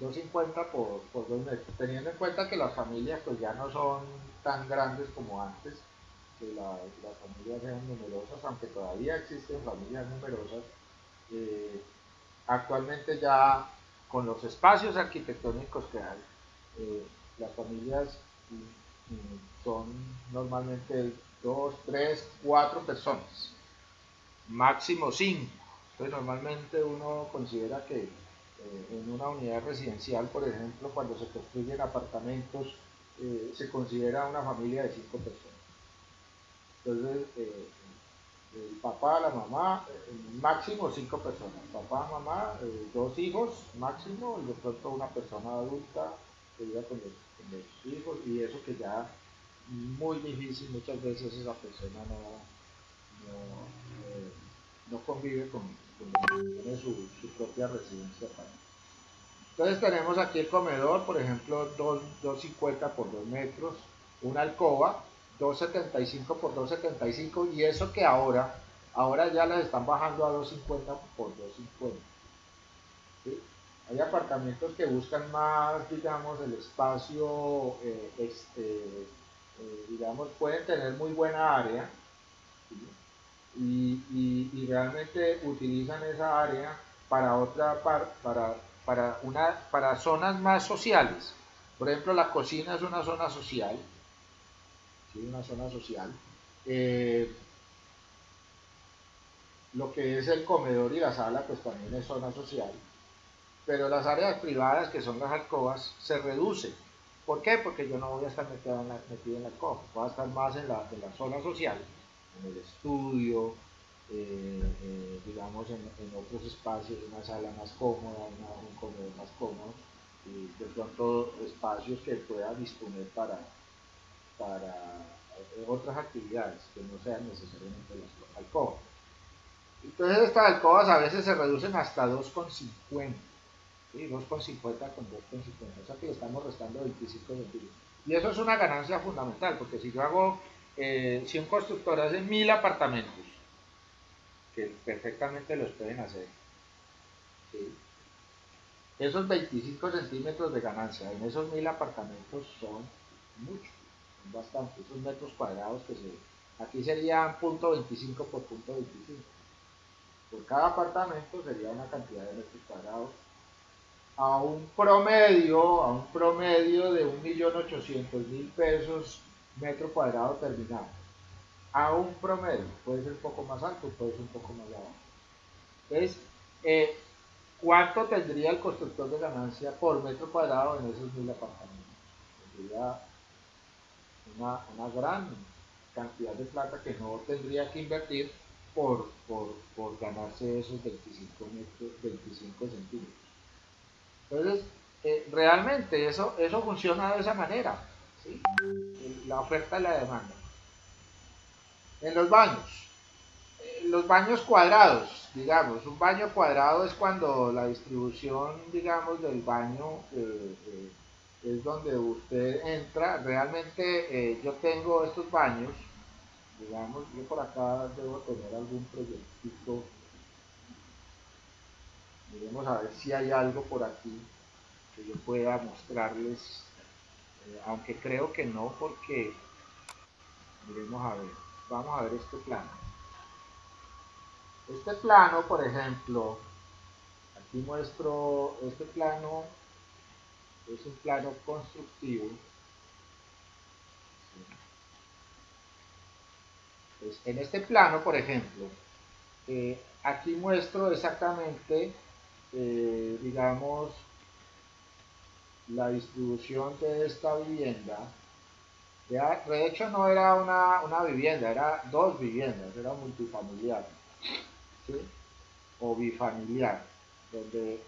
250 por 2 metros, teniendo en cuenta que las familias pues ya no son tan grandes como antes, que las familias sean numerosas, aunque todavía existen familias numerosas, actualmente ya con los espacios arquitectónicos que hay, las familias son normalmente 2, 3, 4 personas, máximo 5. Entonces normalmente uno considera que en una unidad residencial, por ejemplo, cuando se construyen apartamentos, se considera una familia de 5 personas. Entonces, el papá, la mamá, máximo 5 personas. Papá, mamá, 2 hijos, máximo, y de pronto una persona adulta que viva con los hijos, y eso que ya muy difícil, muchas veces esa persona no convive tiene su propia residencia. Entonces tenemos aquí el comedor, por ejemplo, 250 por 2 metros, una alcoba, 275 por 275, y eso que ahora ya las están bajando a 250 por 250. ¿Sí? Hay apartamentos que buscan más, digamos, el espacio, digamos, pueden tener muy buena área, ¿sí? Y realmente utilizan esa área para para zonas más sociales. Por ejemplo, la cocina es una zona social, ¿sí? Una zona social. Lo que es el comedor y la sala, pues también es zona social. Pero las áreas privadas, que son las alcobas, se reducen. ¿Por qué? Porque yo no voy a estar metido en la alcoba, voy a estar más en la zona social, en el estudio, digamos en otros espacios, una sala más cómoda, un comedor más cómodo, y de pronto espacios que pueda disponer para otras actividades que no sean necesariamente las alcobas. Entonces estas alcobas a veces se reducen hasta 2,50. ¿Sí? 2,50 con 2,50, o sea que le estamos restando 25 centímetros. Y eso es una ganancia fundamental, porque si yo hago, si un constructor hace 1000 apartamentos, que perfectamente los pueden hacer, ¿sí? Esos 25 centímetros de ganancia en esos 1000 apartamentos son muchos, son bastante, esos metros cuadrados que aquí serían .25 por .25. Por cada apartamento sería una cantidad de metros cuadrados a un promedio de 1.800.000 pesos metro cuadrado terminado. A un promedio, puede ser un poco más alto, puede ser un poco más abajo. Entonces, ¿cuánto tendría el constructor de ganancia por metro cuadrado en esos 1000 apartamentos? Tendría una gran cantidad de plata que no tendría que invertir por ganarse esos 25 centímetros. Entonces, realmente eso funciona de esa manera, ¿sí? La oferta y la demanda. En los baños cuadrados, digamos, un baño cuadrado es cuando la distribución, digamos, del baño es donde usted entra. Realmente yo tengo estos baños, digamos, yo por acá debo tener algún proyectito. Miremos a ver si hay algo por aquí que yo pueda mostrarles, aunque creo que no, porque miremos a ver, vamos a ver este plano. Este plano, por ejemplo, aquí muestro, este plano es un plano constructivo. Pues en este plano, por ejemplo, aquí muestro exactamente, digamos, la distribución de esta vivienda. De hecho, no era una vivienda, era dos viviendas, era multifamiliar, ¿sí? O bifamiliar,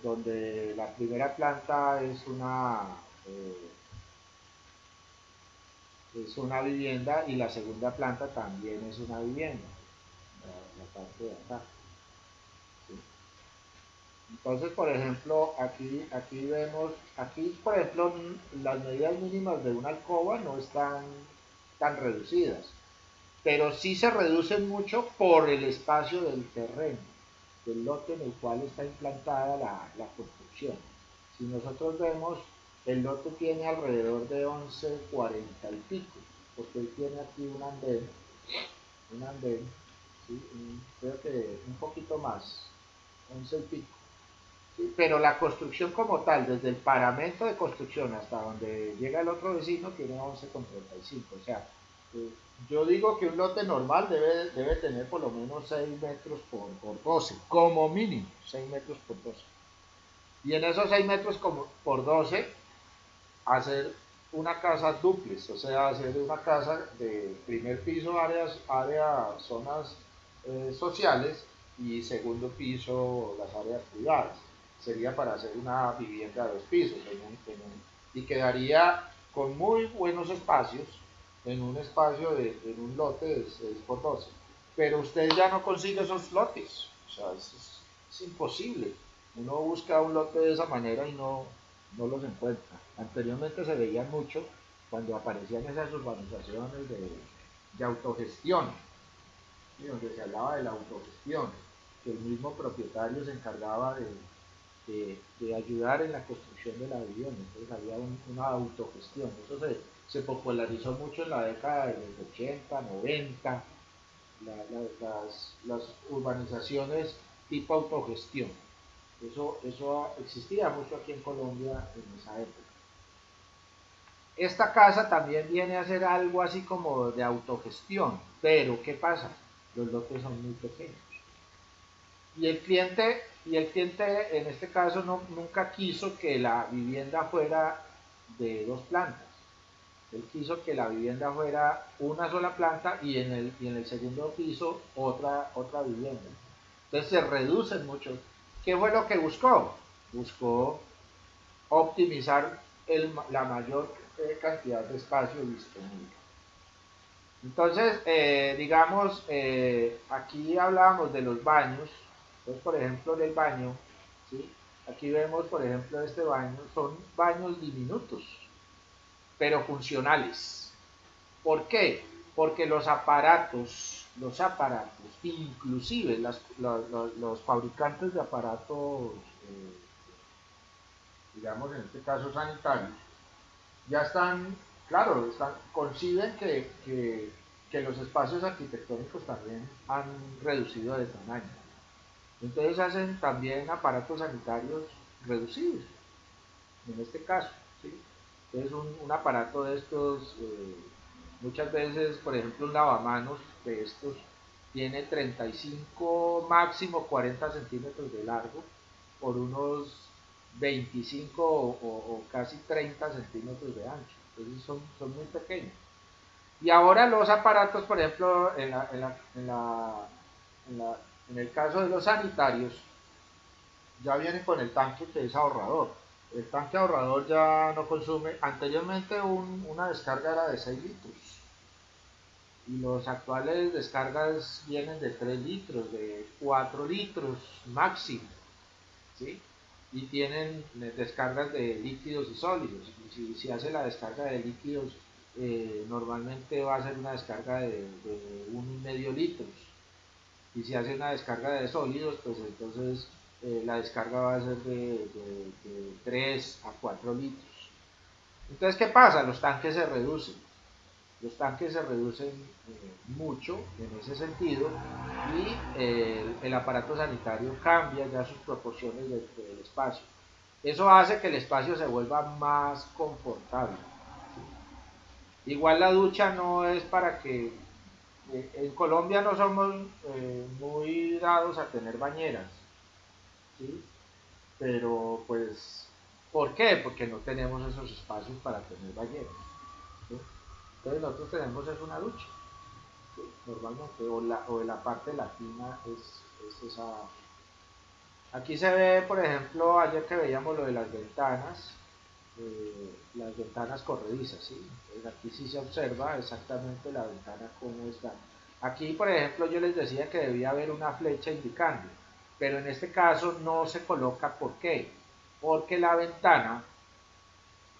donde la primera planta eh, es una vivienda y la segunda planta también es una vivienda, la parte de acá. ¿Sí? Entonces, por ejemplo, aquí vemos, aquí, por ejemplo, las medidas mínimas de una alcoba no están tan reducidas, pero sí se reducen mucho por el espacio del terreno, del lote en el cual está implantada la construcción. Si nosotros vemos, el lote tiene alrededor de 11,40 y pico, porque él tiene aquí un andén, ¿sí? Creo que un poquito más, 11 y pico. ¿Sí? Pero la construcción como tal, desde el paramento de construcción hasta donde llega el otro vecino, tiene 11,35. O sea, eh, yo digo que un lote normal debe tener por lo menos 6 metros por 12, como mínimo, 6 metros por 12. Y en esos 6 metros por 12, hacer una casa duplex, o sea, hacer una casa de primer piso, zonas sociales, y segundo piso, las áreas privadas. Sería para hacer una vivienda de dos pisos y quedaría con muy buenos espacios en un espacio en un lote de 6 por 12. Pero usted ya no consigue esos lotes, o sea, es imposible. Uno busca un lote de esa manera y no los encuentra. Anteriormente se veían mucho cuando aparecían esas urbanizaciones de autogestión, ¿sí? Donde se hablaba de la autogestión, que el mismo propietario se encargaba de ayudar en la construcción de la vivienda. Entonces había una autogestión. Eso se popularizó mucho en la década de los 80, 90, las urbanizaciones tipo autogestión. Eso existía mucho aquí en Colombia en esa época. Esta casa también viene a ser algo así como de autogestión, pero ¿qué pasa? Los lotes son muy pequeños. Y el cliente en este caso nunca quiso que la vivienda fuera de dos plantas. Él quiso que la vivienda fuera una sola planta y en el segundo piso otra vivienda. Entonces se reducen mucho. ¿Qué fue lo que buscó? Buscó optimizar la mayor cantidad de espacio disponible. Entonces, digamos, aquí hablábamos de los baños. Entonces, por ejemplo, del baño, ¿sí? Aquí vemos, por ejemplo, este baño, son baños diminutos, pero funcionales. ¿Por qué? Porque los aparatos, inclusive los fabricantes de aparatos, digamos en este caso sanitarios, ya están, claro, conciben que los espacios arquitectónicos también han reducido de tamaño. Entonces hacen también aparatos sanitarios reducidos, en este caso. ¿Sí? Entonces un aparato de estos, muchas veces, por ejemplo, un lavamanos de estos tiene 35, máximo 40 centímetros de largo por unos 25 o casi 30 centímetros de ancho. Entonces son muy pequeños. Y ahora los aparatos, por ejemplo, en la- en el caso de los sanitarios, ya vienen con el tanque que es ahorrador. El tanque ahorrador ya no consume, anteriormente una descarga era de 6 litros y los actuales descargas vienen de 3 litros, de 4 litros máximo, ¿sí? y tienen descargas de líquidos y sólidos. Y si hace la descarga de líquidos, normalmente va a ser una descarga de 1,5 litros. Y si hace una descarga de sólidos, pues entonces la descarga va a ser de 3 a 4 litros. Entonces, ¿qué pasa? Los tanques se reducen. Los tanques se reducen mucho en ese sentido y el aparato sanitario cambia ya sus proporciones dentro del espacio. Eso hace que el espacio se vuelva más confortable. Igual la ducha no es para que... en Colombia no somos muy dados a tener bañeras, ¿sí? Pero pues, ¿por qué? Porque no tenemos esos espacios para tener bañeras, ¿sí? Entonces nosotros tenemos es una ducha, ¿sí? Normalmente, o en la parte latina es esa. Aquí se ve, por ejemplo, ayer que veíamos lo de las ventanas corredizas, ¿sí? Entonces aquí sí se observa exactamente la ventana cómo está. Aquí, por ejemplo, yo les decía que debía haber una flecha indicando, pero en este caso no se coloca. ¿Por qué? Porque la ventana,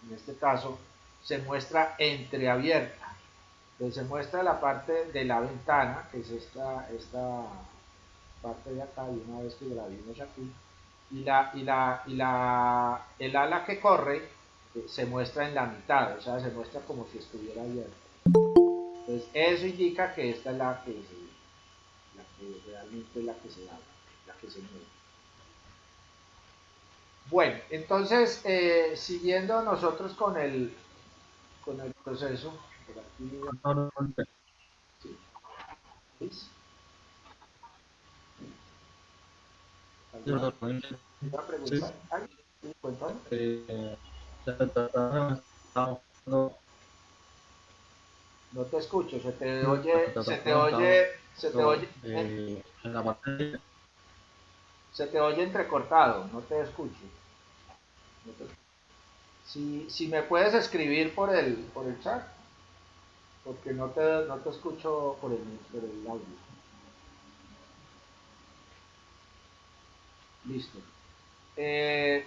en este caso, se muestra entreabierta. Entonces se muestra la parte de la ventana, que es esta parte de acá, y una vez que la vimos aquí, el ala que corre se muestra en la mitad, o sea, se muestra como si estuviera abierta. Entonces, eso indica que esta es la que realmente es la que se abre, la que se mueve. Bueno, entonces, siguiendo nosotros con el proceso, por aquí, ¿sí? ¿Listo? ¿Alguna, alguna pregunta? ¿Ay? ¿Sí? Cuéntame. No te escucho, se te oye entrecortado, no te escucho. No te- si me puedes escribir por el chat, porque no te escucho por el audio. Listo. Eh,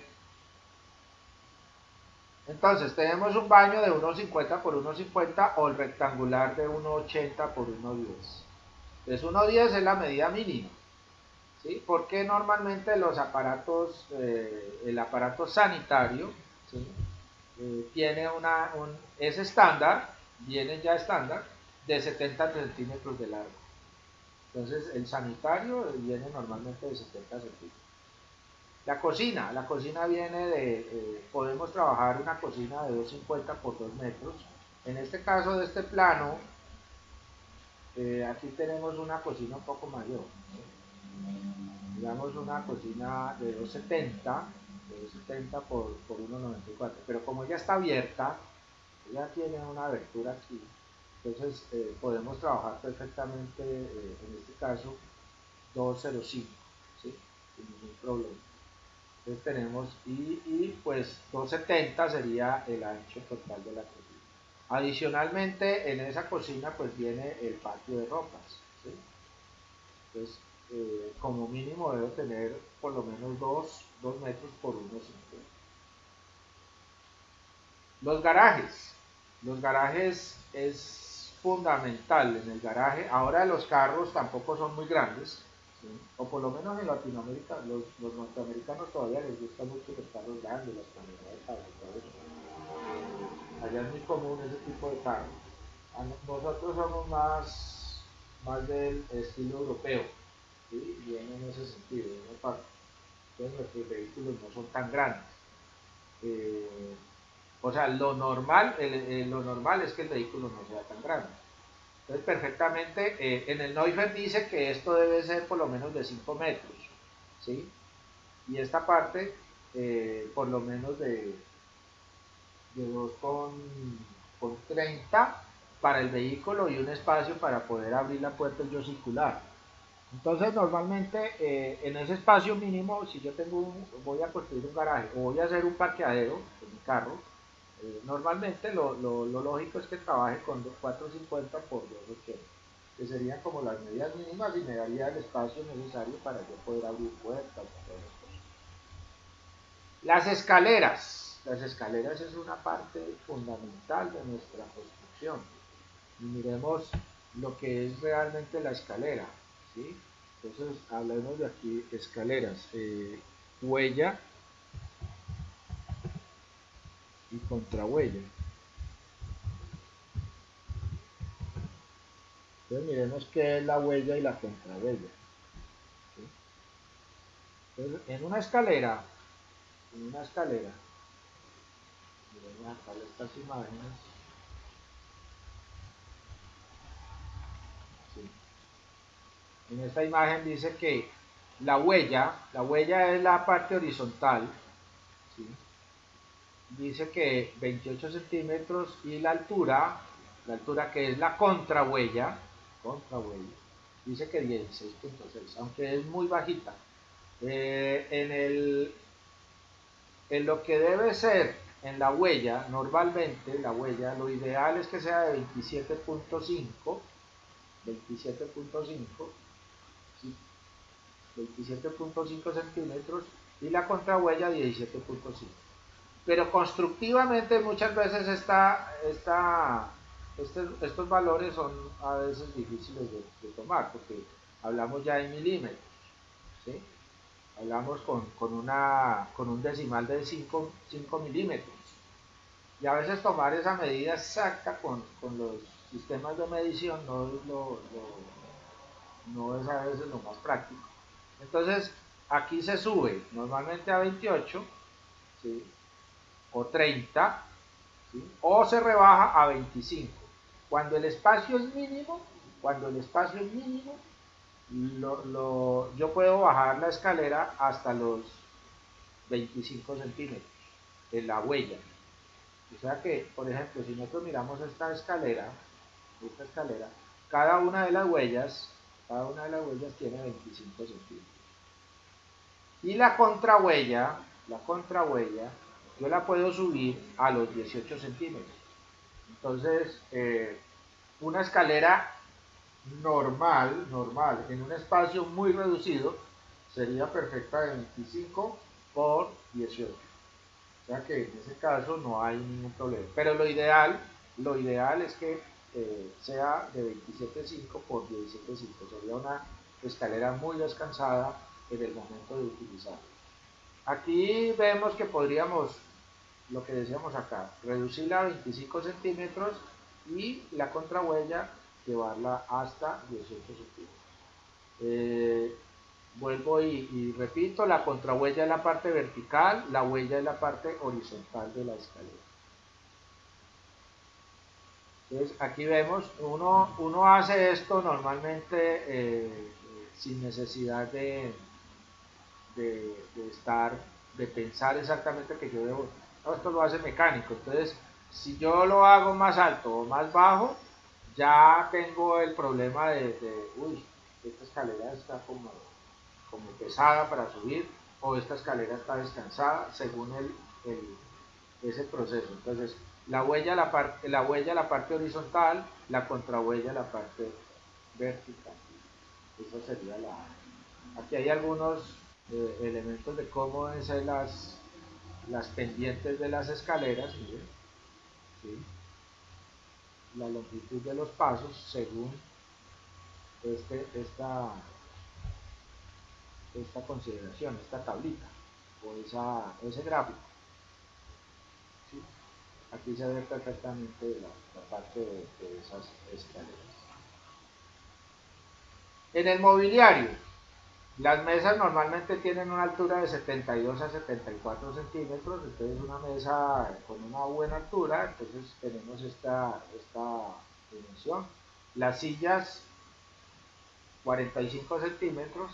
entonces, tenemos un baño de 1,50 por 1,50 o el rectangular de 1,80 por 1,10. Entonces, 1,10 es la medida mínima, ¿sí? Porque normalmente los aparatos, el aparato sanitario, ¿sí? Tiene es estándar, viene ya estándar, de 70 centímetros de largo. Entonces el sanitario viene normalmente de 70 centímetros. La cocina viene podemos trabajar una cocina de 2,50 por 2 metros. En este caso de este plano, aquí tenemos una cocina un poco mayor, digamos una cocina de 2,70 por 1,94, pero como ella está abierta, ella tiene una abertura aquí, entonces podemos trabajar perfectamente, en este caso, 2,05, ¿sí? Sin ningún problema. Entonces tenemos, pues 2,70 sería el ancho total de la cocina. Adicionalmente, en esa cocina pues viene el patio de ropas, ¿sí? Entonces, como mínimo debe tener por lo menos 2 metros por 1,50. Los garajes. Los garajes es fundamental en el garaje. Ahora los carros tampoco son muy grandes, ¿sí? O por lo menos en Latinoamérica, los norteamericanos todavía les gustan mucho los carros grandes, las camionetas y todo eso. Allá es muy común ese tipo de carros. Nosotros somos más del estilo europeo, ¿sí? Bien en ese sentido, en esa parte. Entonces nuestros vehículos no son tan grandes. Eh, o sea, lo normal es que el vehículo no sea tan grande. Entonces, perfectamente, en el Neufer dice que esto debe ser por lo menos de 5 metros, ¿sí? Y esta parte, por lo menos de 2,30 para el vehículo y un espacio para poder abrir la puerta y yo circular. Entonces, normalmente, en ese espacio mínimo, si yo voy a construir un garaje o voy a hacer un parqueadero en mi carro, normalmente lo lógico es que trabaje con 4,50 por 2,80, que serían como las medidas mínimas y me daría el espacio necesario para yo poder abrir puertas y todas esas cosas. Las escaleras. Las escaleras es una parte fundamental de nuestra construcción. Y miremos lo que es realmente la escalera, ¿sí? Entonces, hablemos de aquí, escaleras, huella y contrahuella. Entonces, miremos qué es la huella y la contrahuella, ¿sí? Entonces, en una escalera, miremos acá estas imágenes, ¿sí? En esta imagen dice que la huella es la parte horizontal, ¿sí? Dice que 28 centímetros y la altura que es la contrahuella, dice que 16.6, aunque es muy bajita. En lo que debe ser en la huella, normalmente la huella, lo ideal es que sea de 27.5, 27.5, ¿sí? 27.5 centímetros y la contrahuella 17.5. Pero constructivamente muchas veces estos valores son a veces difíciles de tomar porque hablamos ya en milímetros, ¿sí? Hablamos con un decimal de 5 milímetros y a veces tomar esa medida exacta con los sistemas de medición no es a veces lo más práctico. Entonces aquí se sube normalmente a 28, ¿sí? O 30, ¿sí? O se rebaja a 25. Cuando el espacio es mínimo, yo puedo bajar la escalera hasta los 25 centímetros en la huella. O sea que, por ejemplo, si nosotros miramos esta escalera, cada una de las huellas tiene 25 centímetros. Y la contrahuella, yo la puedo subir a los 18 centímetros. Entonces, una escalera normal, en un espacio muy reducido, sería perfecta de 25 por 18. O sea que en ese caso no hay ningún problema. Pero lo ideal es que sea de 27.5 por 17.5. Sería una escalera muy descansada en el momento de utilizarla. Aquí vemos que podríamos, lo que decíamos acá, reducirla a 25 centímetros y la contrahuella llevarla hasta 18 centímetros. Vuelvo y repito, la contrahuella es la parte vertical, la huella es la parte horizontal de la escalera. Entonces aquí vemos, uno hace esto normalmente sin necesidad de pensar exactamente que yo debo, no, esto lo hace mecánico. Entonces, si yo lo hago más alto o más bajo, ya tengo el problema uy, esta escalera está como pesada para subir, o esta escalera está descansada, según ese proceso. Entonces, la huella la parte horizontal, la contrahuella la parte vertical. Esa sería Aquí hay algunos elementos de cómo deben ser las pendientes de las escaleras, miren, ¿sí? La longitud de los pasos según esta consideración, esta tablita o ese gráfico, ¿sí? Aquí se ve perfectamente la parte de esas escaleras. En el mobiliario, las mesas normalmente tienen una altura de 72 a 74 centímetros, entonces una mesa con una buena altura, entonces tenemos esta dimensión. Las sillas, 45 centímetros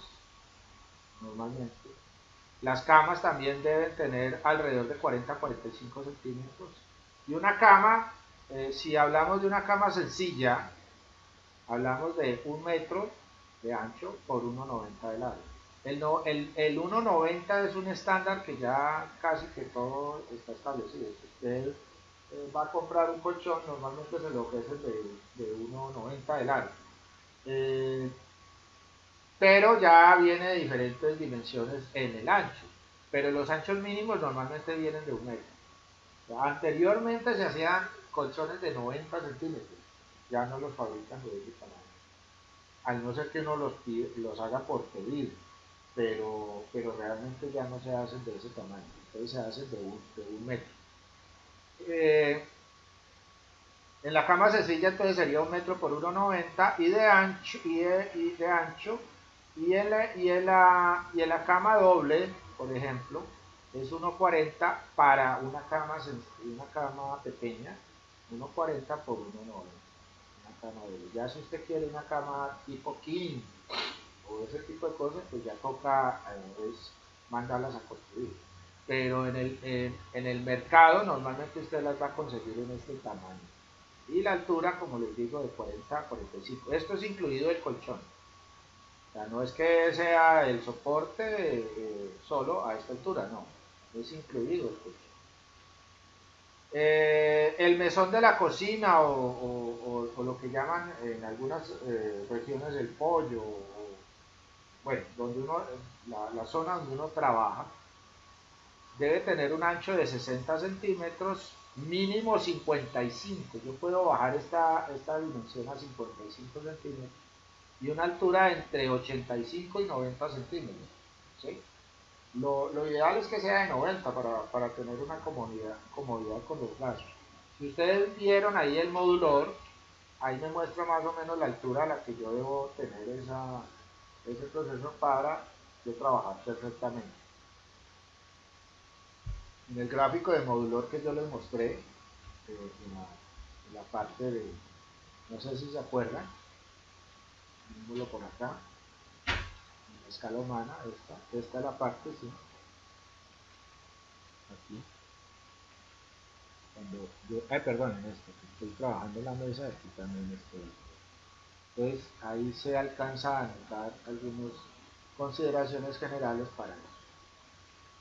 normalmente. Las camas también deben tener alrededor de 40 a 45 centímetros. Y una cama, si hablamos de una cama sencilla, hablamos de 1 metro de ancho por 1,90 de largo. El 1,90 es un estándar que ya casi que todo está establecido. Si usted va a comprar un colchón, normalmente se lo ofrece de 1,90 de largo. Pero ya viene de diferentes dimensiones en el ancho. pero los anchos mínimos normalmente vienen de 1 metro. Anteriormente se hacían colchones de 90 centímetros, ya no los fabrican de ese tamaño, al no ser que uno los haga por pedir, pero realmente ya no se hacen de ese tamaño, entonces se hacen de 1 metro. En la cama sencilla entonces sería 1 metro por 1,90 y de ancho, y en la cama doble, por ejemplo, es 1,40 para una cama pequeña, 1,40 por 1,90. Una cama doble. Ya si usted quiere una cama tipo king o ese tipo de cosas, pues ya toca mandarlas a construir. Pero en el mercado normalmente usted las va a conseguir en este tamaño. Y la altura, como les digo, de 40 a 45. Esto es incluido el colchón. O sea, no es que sea el soporte solo a esta altura, no. Es incluido el colchón. El mesón de la cocina o lo que llaman en algunas regiones el pollo, bueno, donde la zona donde uno trabaja, debe tener un ancho de 60 centímetros, mínimo 55. Yo puedo bajar esta dimensión a 55 centímetros y una altura entre 85 y 90 centímetros. ¿Sí? Lo ideal es que sea de 90 para tener una comodidad con los brazos. Si ustedes vieron ahí el modulor, ahí me muestra más o menos la altura a la que yo debo tener ese proceso para yo trabajar perfectamente. En el gráfico de modulor que yo les mostré, en la parte de, no sé si se acuerdan, vémoslo por acá, en la escala humana, esta es la parte, sí, aquí, cuando yo, perdón, en esto, que estoy trabajando en la mesa, aquí también estoy. Entonces ahí se alcanza a notar algunas consideraciones generales para eso.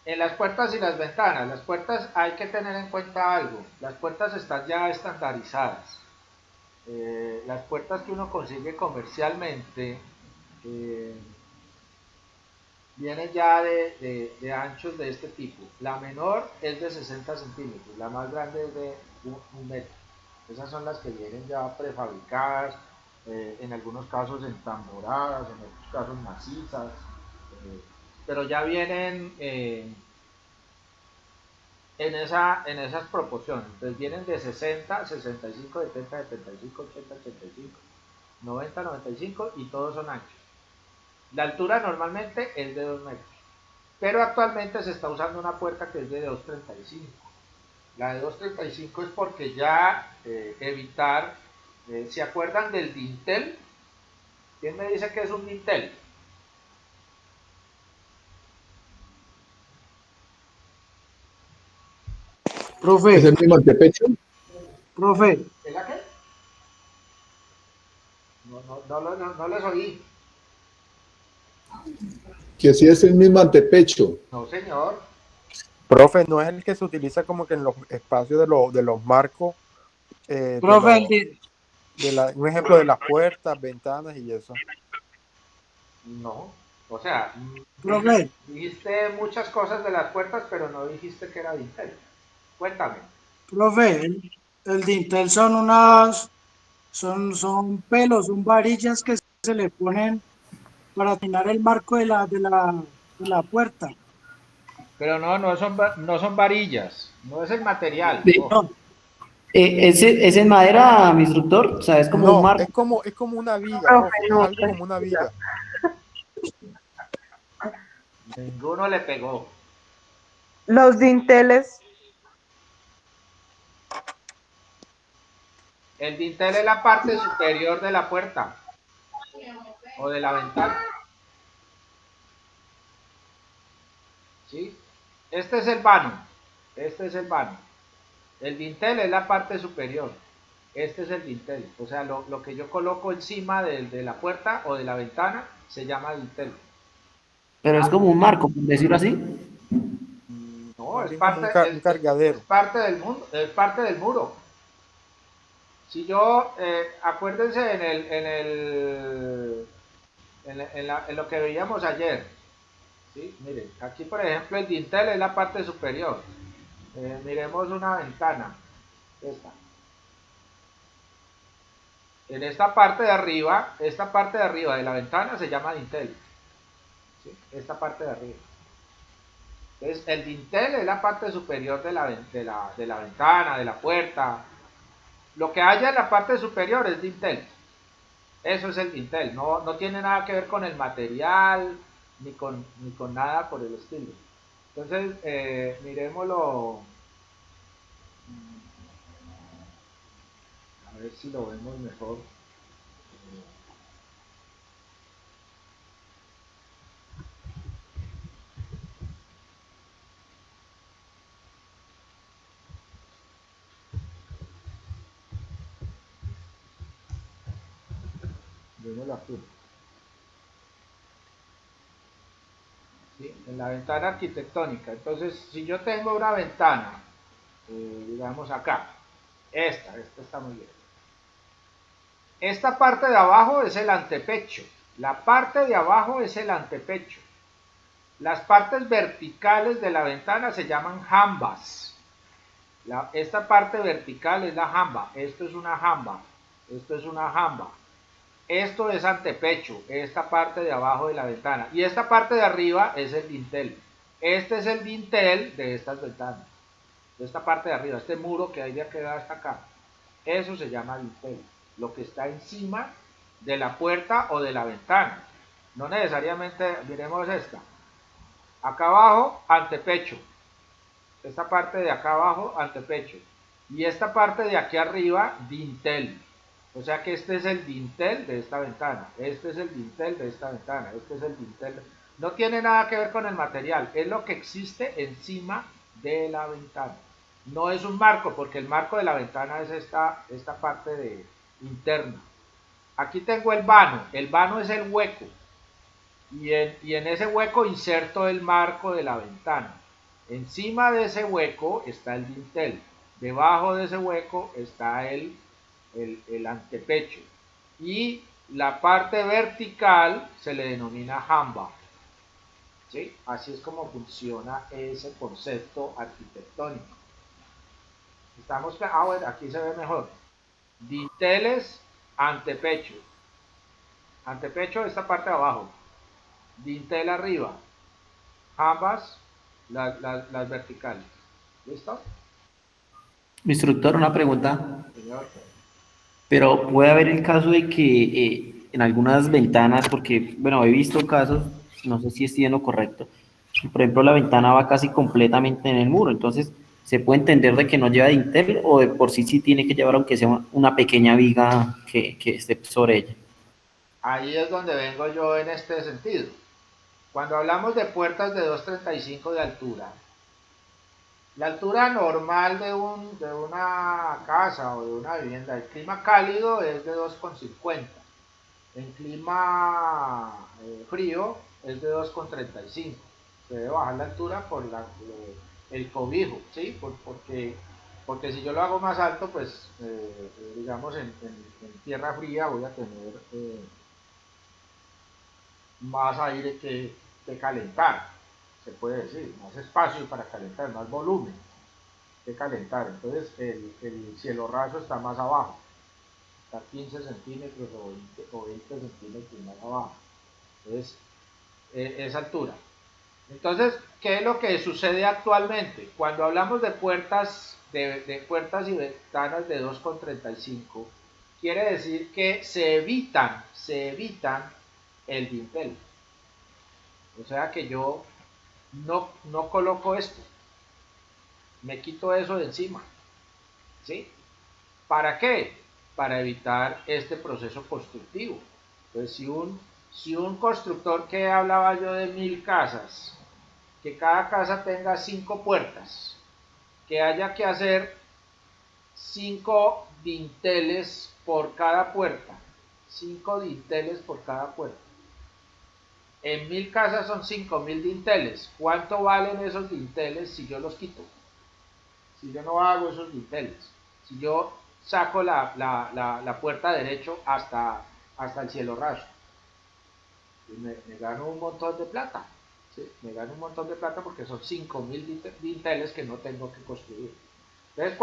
En las puertas y las ventanas, las puertas hay que tener en cuenta algo, las puertas están ya estandarizadas. Las puertas que uno consigue comercialmente vienen ya de anchos de este tipo. La menor es de 60 centímetros, la más grande es de 1 metro. Esas son las que vienen ya prefabricadas, en algunos casos entamboradas, en otros casos macizas, pero ya vienen en esas proporciones. Entonces vienen de 60, 65, 70, 75, 80, 85, 90, 95 y todos son anchos. La altura normalmente es de 2 metros, pero actualmente se está usando una puerta que es de 2,35. La de 2,35 es porque ya evitar, ¿se acuerdan del dintel? ¿Quién me dice que es un dintel? ¿Es el Profe, mismo antepecho? profe, ¿Es la qué? No les oí. Que si es el mismo antepecho. No, señor. Profe, ¿no es el que se utiliza como que en los espacios de los marcos, profe, un ejemplo de las puertas, ventanas y eso? No. O sea, profe, dijiste muchas cosas de las puertas, pero no dijiste que era dintel. Cuéntame. profe, el dintel son pelos, son varillas que se le ponen para atinar el marco de la puerta. Pero no son varillas, no es el material. De- Ojo. No, ¿Es en madera, mi instructor? O sea, es como un No, marco. es como una viga, Profe, profe, es no, algo como una viga. Ninguno le pegó. los dinteles, El dintel es la parte superior de la puerta o de la ventana. ¿Sí? Este es el vano. Este es el vano. El dintel es la parte superior. Este es el dintel. O sea, lo que yo coloco encima de la puerta o de la ventana se llama dintel. Pero es como un marco, por decirlo así. No, Más bien como un es cargadero. parte del mundo, es parte del muro. Si yo, acuérdense en lo que veíamos ayer, ¿sí? Miren, aquí por ejemplo el dintel es la parte superior. Miremos una ventana, esta. En esta parte de arriba de la ventana se llama dintel, ¿sí? Esta parte de arriba. Entonces, el dintel es la parte superior de la ventana, de la puerta. Lo que haya en la parte superior es dintel. Eso es el dintel. No tiene nada que ver con el material, ni con nada por el estilo. Entonces, miremoslo. A ver si lo vemos mejor. Vémoslo aquí. ¿Sí? En la ventana arquitectónica. Entonces, si yo tengo una ventana, digamos acá, esta está muy bien. Esta parte de abajo es el antepecho. La parte de abajo es el antepecho. Las partes verticales de la ventana se llaman jambas. Esta parte vertical es la jamba. Esto es una jamba. Esto es una jamba. Esto es antepecho, esta parte de abajo de la ventana. Y esta parte de arriba es el dintel. Este es el dintel de estas ventanas. De esta parte de arriba, este muro que hay de aquel hasta acá. Eso se llama dintel. Lo que está encima de la puerta o de la ventana. No necesariamente, miremos esta. Acá abajo, antepecho. Esta parte de acá abajo, antepecho. Y esta parte de aquí arriba, dintel. O sea que este es el dintel de esta ventana. Este es el dintel de esta ventana. Este es el dintel. No tiene nada que ver con el material. Es lo que existe encima de la ventana. No es un marco, porque el marco de la ventana es esta parte interna. Aquí tengo el vano. El vano es el hueco. Y en ese hueco inserto el marco de la ventana. Encima de ese hueco está el dintel. Debajo de ese hueco está el antepecho. Y la parte vertical se le denomina jamba. ¿Sí? Así es como funciona ese concepto arquitectónico. Bueno, aquí se ve mejor. Dinteles, antepecho. Antepecho, esta parte de abajo. Dintel arriba. Ambas, las verticales. ¿Listo? Instructor, una pregunta. Señor. Pero puede haber el caso de que en algunas ventanas, porque, bueno, he visto casos, no sé si estoy en lo correcto, por ejemplo, la ventana va casi completamente en el muro, entonces, ¿se puede entender de que no lleva dintel o de por sí tiene que llevar aunque sea una pequeña viga que esté sobre ella? Ahí es donde vengo yo en este sentido. Cuando hablamos de puertas de 2,35 de altura, la altura normal de una casa o de una vivienda, el clima cálido es de 2,50. En clima frío es de 2,35. Se debe bajar la altura por el cobijo, ¿sí? Porque si yo lo hago más alto, pues digamos en tierra fría voy a tener más aire que calentar, se puede decir, más espacio para calentar, más volumen que calentar. Entonces el cielo raso está más abajo, está 15 centímetros o 20 centímetros más abajo. Entonces, esa altura. Entonces, ¿qué es lo que sucede actualmente? Cuando hablamos de puertas, de puertas y ventanas de 2,35, quiere decir que se evitan el dintel. O sea que yo no coloco esto, me quito eso de encima, ¿sí? ¿Para qué? Para evitar este proceso constructivo. Entonces, si un constructor, que hablaba yo de 1000 casas, que cada casa tenga 5 puertas, que haya que hacer 5 dinteles por cada puerta, 5 dinteles por cada puerta. En 1000 casas son 5000 dinteles. ¿Cuánto valen esos dinteles si yo los quito? Si yo no hago esos dinteles. Si yo saco la puerta derecho hasta el cielo raso. Me gano un montón de plata. ¿sí? Me gano un montón de plata porque son 5.000 dinteles que no tengo que construir. Entonces,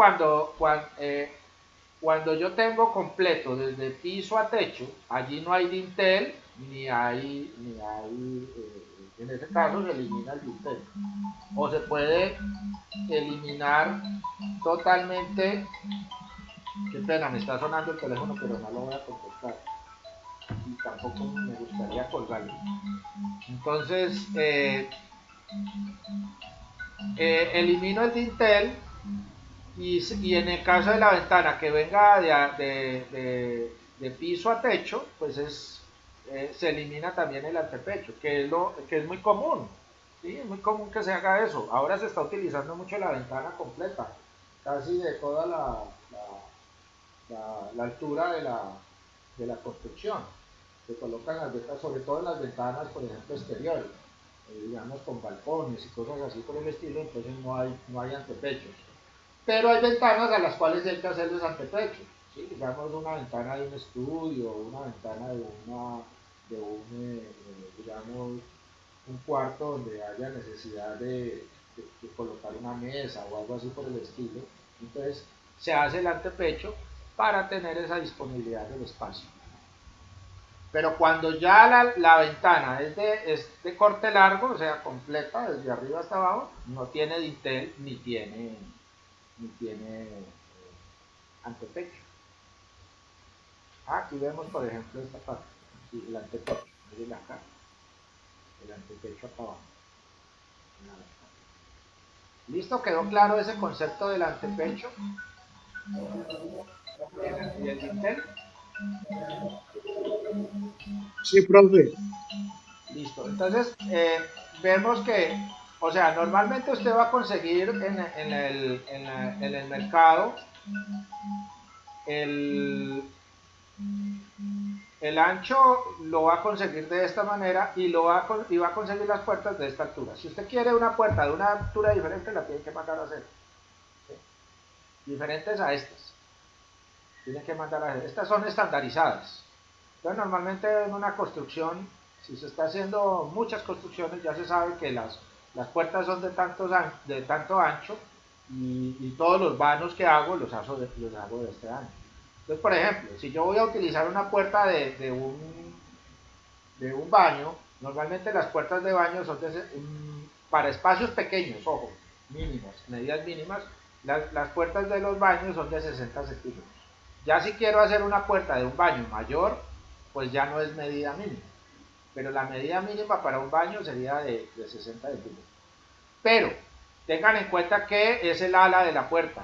cuando yo tengo completo desde piso a techo, allí no hay dintel, en ese caso se elimina el dintel. O se puede eliminar totalmente. Qué pena, me está sonando el teléfono, pero no lo voy a contestar. Y tampoco me gustaría colgarlo. Entonces, elimino el dintel y en el caso de la ventana que venga de piso a techo, pues se elimina también el antepecho, que es muy común. ¿Sí? Es muy común que se haga eso. Ahora se está utilizando mucho la ventana completa, casi de toda la altura de la construcción. Se colocan las ventanas, sobre todo en las ventanas, por ejemplo, exteriores, digamos con balcones y cosas así por el estilo, entonces no hay antepechos. Pero hay ventanas a las cuales hay que hacerles antepecho, ¿sí? Digamos una ventana de un estudio, una ventana digamos, un cuarto donde haya necesidad de colocar una mesa o algo así por el estilo. Entonces se hace el antepecho para tener esa disponibilidad del espacio. Pero cuando ya la ventana es de corte largo, o sea, completa, desde arriba hasta abajo, no tiene dintel ni tiene antepecho. Aquí vemos, por ejemplo, esta parte, aquí, el antepecho, miren acá, el antepecho acá abajo. ¿Listo? ¿Quedó claro ese concepto del antepecho? ¿Y el dintel? Sí, profe. Listo. Entonces, vemos que, o sea, normalmente usted va a conseguir en el mercado el ancho lo va a conseguir de esta manera y va a conseguir las puertas de esta altura. Si usted quiere una puerta de una altura diferente, la tiene que mandar a hacer. ¿Sí? Diferentes a estas. Tiene que mandar a hacer. Estas son estandarizadas. Entonces, normalmente en una construcción, si se está haciendo muchas construcciones, ya se sabe que las puertas son de tanto ancho y todos los vanos que hago los hago de este ancho. Entonces, por ejemplo, si yo voy a utilizar una puerta de un baño, normalmente las puertas de baño son para espacios pequeños, ojo, mínimos, medidas mínimas, las puertas de los baños son de 60 centímetros. Ya si quiero hacer una puerta de un baño mayor, pues ya no es medida mínima. Pero la medida mínima para un baño sería de 60 centímetros. Pero tengan en cuenta que es el ala de la puerta.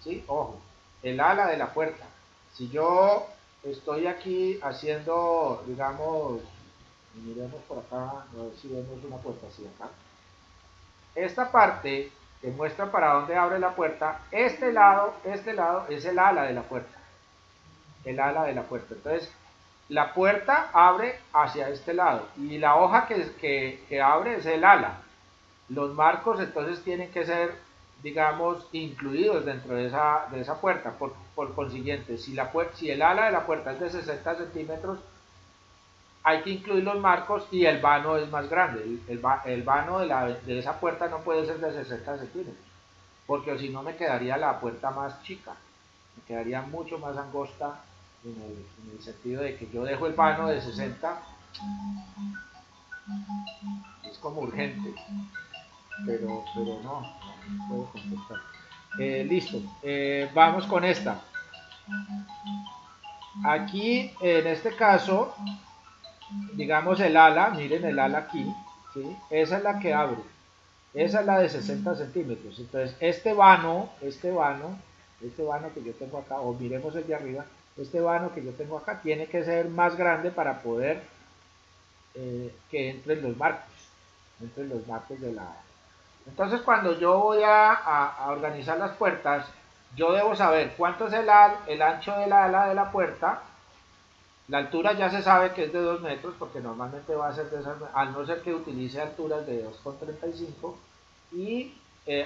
¿Sí? Ojo, el ala de la puerta. Si yo estoy aquí haciendo, digamos, miremos por acá, a ver si vemos una puerta así acá. Esta parte que muestra para dónde abre la puerta, este lado es el ala de la puerta. El ala de la puerta. Entonces, la puerta abre hacia este lado y la hoja que abre es el ala. Los marcos entonces tienen que ser, digamos, incluidos dentro de esa puerta. Por consiguiente, si el ala de la puerta es de 60 centímetros, hay que incluir los marcos y el vano es más grande. El vano de esa puerta no puede ser de 60 centímetros, porque si no me quedaría la puerta más chica, me quedaría mucho más angosta en el sentido de que yo dejo el vano de 60, es como urgente, pero no puedo contestar. Listo, vamos con esta. Aquí, en este caso, digamos el ala, miren el ala aquí, ¿sí? Esa es la que abre, esa es la de 60 centímetros. Entonces, este vano que yo tengo acá, o miremos el de arriba, este vano que yo tengo acá tiene que ser más grande para poder que entren los marcos de la... Entonces, cuando yo voy a organizar las puertas, yo debo saber cuánto es el ancho de la ala de la puerta. La altura ya se sabe que es de 2 metros, porque normalmente va a ser de esas, al no ser que utilice alturas de 2,35, y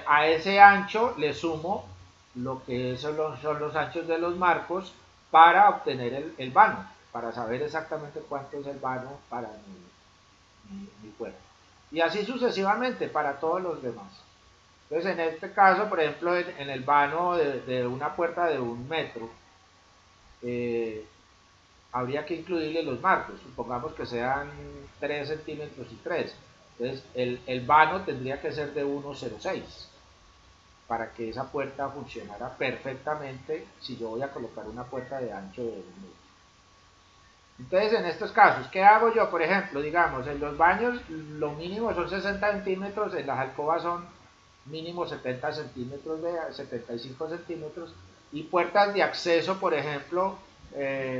a ese ancho le sumo lo que son los anchos de los marcos para obtener el vano, para saber exactamente cuánto es el vano para mi puerta. y así sucesivamente para todos los demás. Entonces, en este caso, por ejemplo, en el vano de una puerta de 1 metro, habría que incluirle los marcos, supongamos que sean 3 centímetros y 3. Entonces, el vano tendría que ser de 1,06 para que esa puerta funcionara perfectamente si yo voy a colocar una puerta de ancho de 1 metro. Entonces, en estos casos, ¿qué hago yo? Por ejemplo, digamos, en los baños lo mínimo son 60 centímetros, en las alcobas son mínimo 70 centímetros, 75 centímetros, y puertas de acceso, por ejemplo,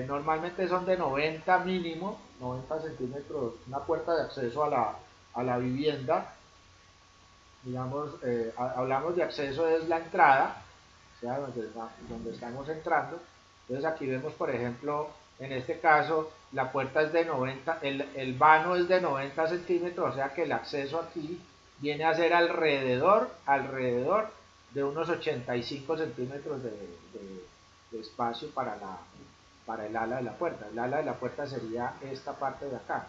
normalmente son de 90 mínimo, 90 centímetros, una puerta de acceso a la vivienda, digamos, hablamos de acceso es la entrada, o sea, donde estamos entrando. Entonces aquí vemos, por ejemplo, en este caso, la puerta es de 90, el vano es de 90 centímetros, o sea que el acceso aquí viene a ser alrededor de unos 85 centímetros de espacio para el ala de la puerta. El ala de la puerta sería esta parte de acá,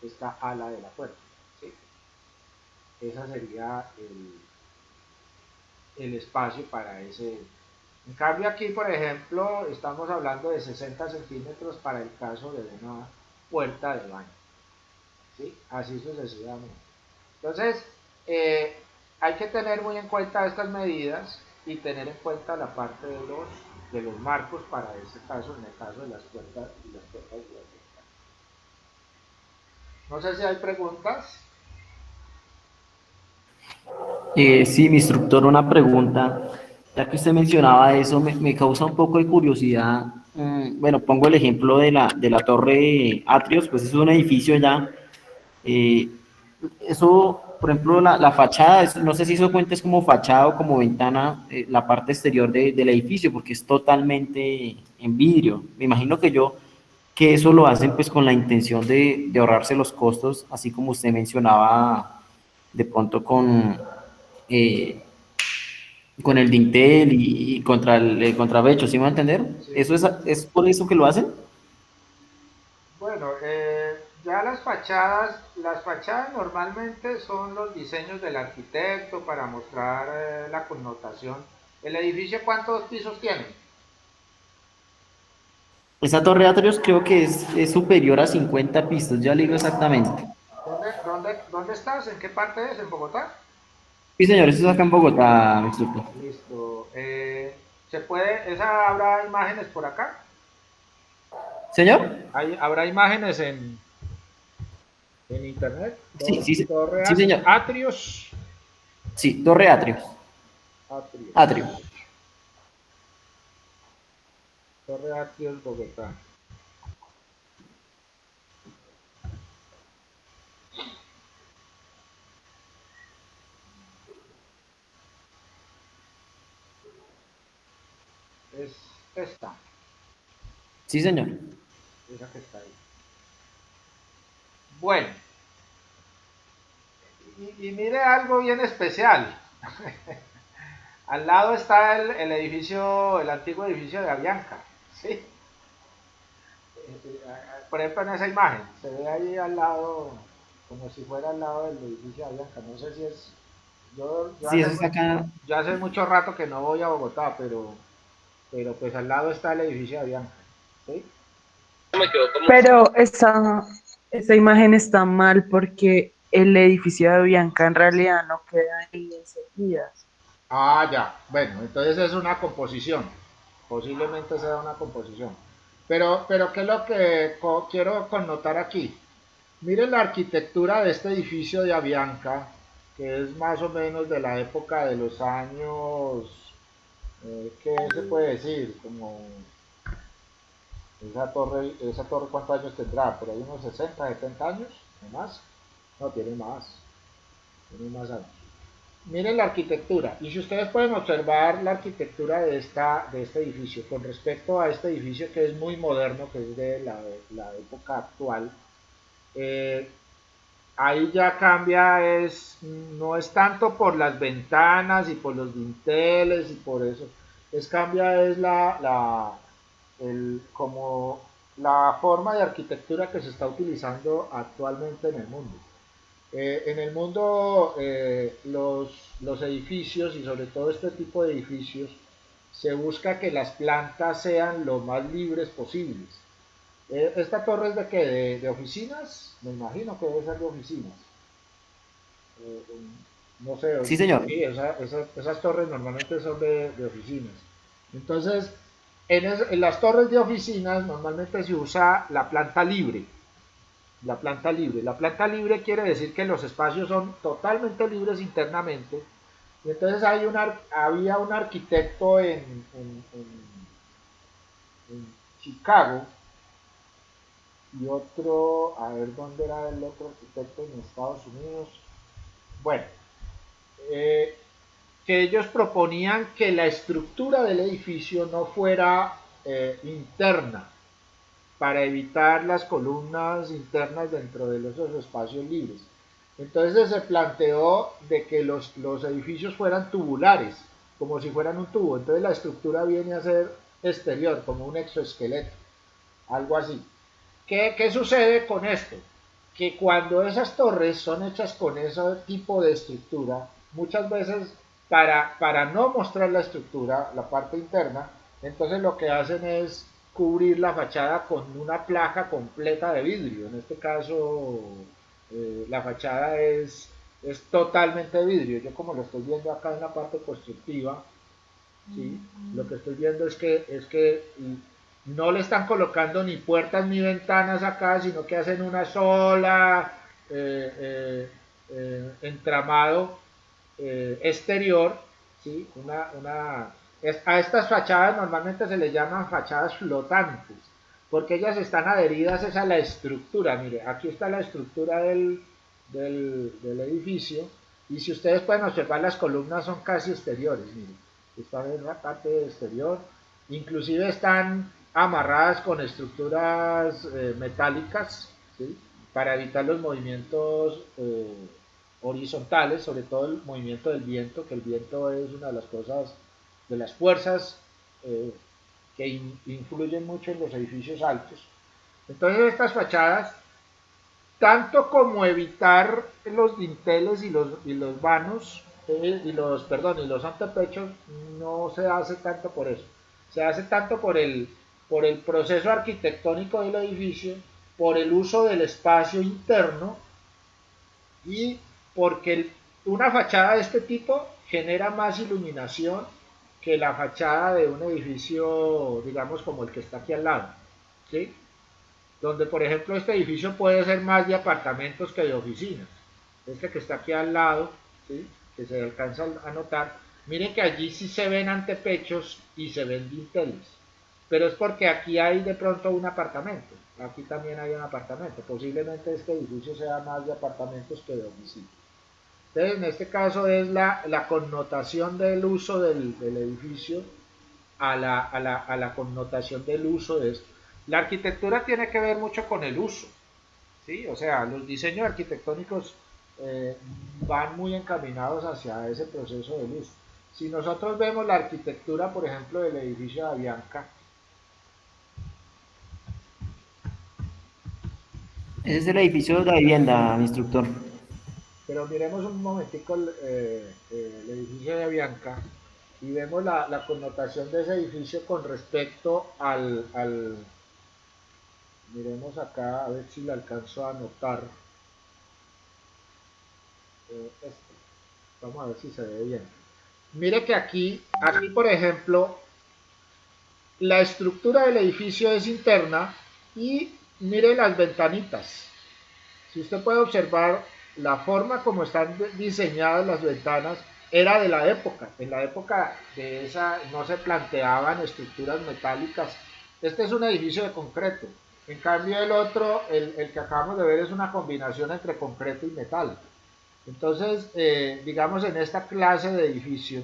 esta ala de la puerta, ¿sí? Esa sería el espacio para ese. En cambio aquí, por ejemplo, estamos hablando de 60 centímetros para el caso de una puerta de baño, ¿sí? Así sucesivamente. Entonces, hay que tener muy en cuenta estas medidas y tener en cuenta la parte de los marcos para este caso, en el caso de las puertas y las puertas de baño. No sé si hay preguntas. Sí, mi instructor, una pregunta. Ya que usted mencionaba eso, me causa un poco de curiosidad. Bueno, pongo el ejemplo de la Torre Atrios, pues es un edificio ya. eh, Eso, por ejemplo, la fachada, no sé si eso cuenta es como fachada o como ventana, la parte exterior del edificio, porque es totalmente en vidrio. Me imagino que eso lo hacen pues con la intención de ahorrarse los costos, así como usted mencionaba de pronto eh, con el dintel y contra el contrapecho, ¿sí me va a entender? Sí. ¿Eso es por eso que lo hacen? Bueno, ya las fachadas normalmente son los diseños del arquitecto para mostrar la connotación. ¿El edificio cuántos pisos tiene? Esa torre de Atrios creo que es superior a 50 pisos, ya le digo exactamente. ¿Dónde estás? ¿En qué parte es? ¿En Bogotá? Sí, señor, eso es acá en Bogotá, mi instructor. Listo. ¿Se puede? ¿Habrá imágenes por acá? ¿Señor? ¿Habrá imágenes en internet? Sí, sí, Torre sí, señor. Atrios. Sí, Torre Atrios. Atrios. Atrio. Torre Atrios, Bogotá. Es esta, Sí, señor. esa que está ahí. Bueno, y mire algo bien especial. Al lado está el edificio, el antiguo edificio de Avianca, ¿sí? Por ejemplo, en esa imagen, se ve ahí al lado, como si fuera al lado del edificio de Avianca. No sé si es. Sí, eso está acá. Yo hace mucho rato que no voy a Bogotá, pero pues al lado está el edificio de Avianca, ¿sí? Pero esa imagen está mal porque el edificio de Bianca en realidad no queda ahí enseguida. Ah, ya. Bueno, entonces es una composición. Posiblemente sea una composición. Pero ¿qué es lo que quiero connotar aquí? Miren la arquitectura de este edificio de Avianca, que es más o menos de la época de los años, ¿qué se puede decir? Como esa torre, ¿cuántos años tendrá? Por ahí unos 60, 70 años, ¿no más? No, tiene más años. Miren la arquitectura, y si ustedes pueden observar la arquitectura de este edificio con respecto a este edificio que es muy moderno, que es de la época actual, eh, ahí ya cambia, no es tanto por las ventanas y por los dinteles y por eso, cambia es como la forma de arquitectura que se está utilizando actualmente en el mundo. En el mundo, los edificios y sobre todo este tipo de edificios, se busca que las plantas sean lo más libres posibles. ¿Esta torre es de qué? ¿De oficinas? Me imagino que debe ser de oficinas. Eh, no sé, Sí, señor. sí, esas torres normalmente son de oficinas. Entonces, en las torres de oficinas normalmente se usa la planta libre. La planta libre. La planta libre quiere decir que los espacios son totalmente libres internamente. Y entonces había un arquitecto en Chicago y otro, a ver dónde era el otro arquitecto en Estados Unidos. Bueno, eh, que ellos proponían que la estructura del edificio no fuera interna, para evitar las columnas internas dentro de esos espacios libres. Entonces se planteó de que los edificios fueran tubulares, como si fueran un tubo. Entonces la estructura viene a ser exterior, como un exoesqueleto, algo así. ¿Qué sucede con esto? Que cuando esas torres son hechas con ese tipo de estructura, muchas veces para no mostrar la estructura, la parte interna, entonces lo que hacen es cubrir la fachada con una placa completa de vidrio. En este caso, la fachada es totalmente de vidrio. Yo como lo estoy viendo acá en la parte constructiva, ¿sí? Lo que estoy viendo es que no le están colocando ni puertas ni ventanas acá, sino que hacen una sola entramado exterior, ¿sí? A estas fachadas normalmente se les llaman fachadas flotantes, porque ellas están adheridas a la estructura. Mire, aquí está la estructura del edificio, y si ustedes pueden observar, las columnas son casi exteriores, mire, están en la parte exterior, inclusive están amarradas con estructuras metálicas, ¿sí? Para evitar los movimientos horizontales, sobre todo el movimiento del viento, que el viento es una de las cosas, de las fuerzas que influyen mucho en los edificios altos. Entonces estas fachadas, tanto como evitar los dinteles y los vanos, y los antepechos, no se hace tanto por eso. Se hace tanto por el proceso arquitectónico del edificio, por el uso del espacio interno, y porque una fachada de este tipo genera más iluminación que la fachada de un edificio, digamos, como el que está aquí al lado, ¿sí? Donde, por ejemplo, este edificio puede ser más de apartamentos que de oficinas. Este que está aquí al lado, ¿sí? Que se alcanza a notar. Miren que allí sí se ven antepechos y se ven dinteles, pero es porque aquí hay de pronto un apartamento. Aquí también hay un apartamento. Posiblemente este edificio sea más de apartamentos que de oficinas. Entonces, en este caso es la connotación del uso del edificio a la connotación del uso de esto. La arquitectura tiene que ver mucho con el uso, ¿sí? O sea, los diseños arquitectónicos van muy encaminados hacia ese proceso del uso. Si nosotros vemos la arquitectura, por ejemplo, del edificio de Avianca, Ese es el edificio de la vivienda, mi instructor. pero miremos un momentico el edificio de Avianca y vemos la connotación de ese edificio con respecto miremos acá a ver si le alcanzo a anotar esto. Vamos a ver si se ve bien. Mire que aquí por ejemplo, la estructura del edificio es interna, y mire las ventanitas. Si usted puede observar la forma como están diseñadas las ventanas, era de la época. En la época de esa no se planteaban estructuras metálicas. Este es un edificio de concreto. En cambio el otro, el que acabamos de ver, es una combinación entre concreto y metal. Entonces, digamos, en esta clase de edificio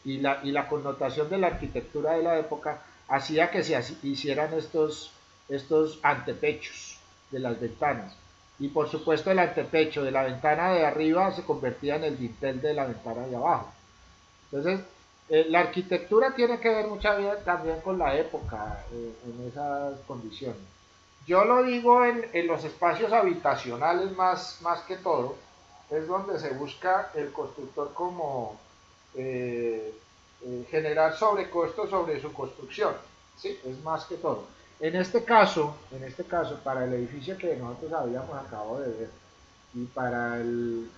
y la connotación de la arquitectura de la época hacía que se hicieran estos antepechos de las ventanas. Y por supuesto el antepecho de la ventana de arriba se convertía en el dintel de la ventana de abajo. Entonces, la arquitectura tiene que ver mucho también con la época, en esas condiciones. Yo lo digo en los espacios habitacionales más que todo, es donde se busca el constructor como generar sobrecostos sobre su construcción, ¿sí? Es más que todo. En este caso, para el edificio que nosotros habíamos acabado de ver y para el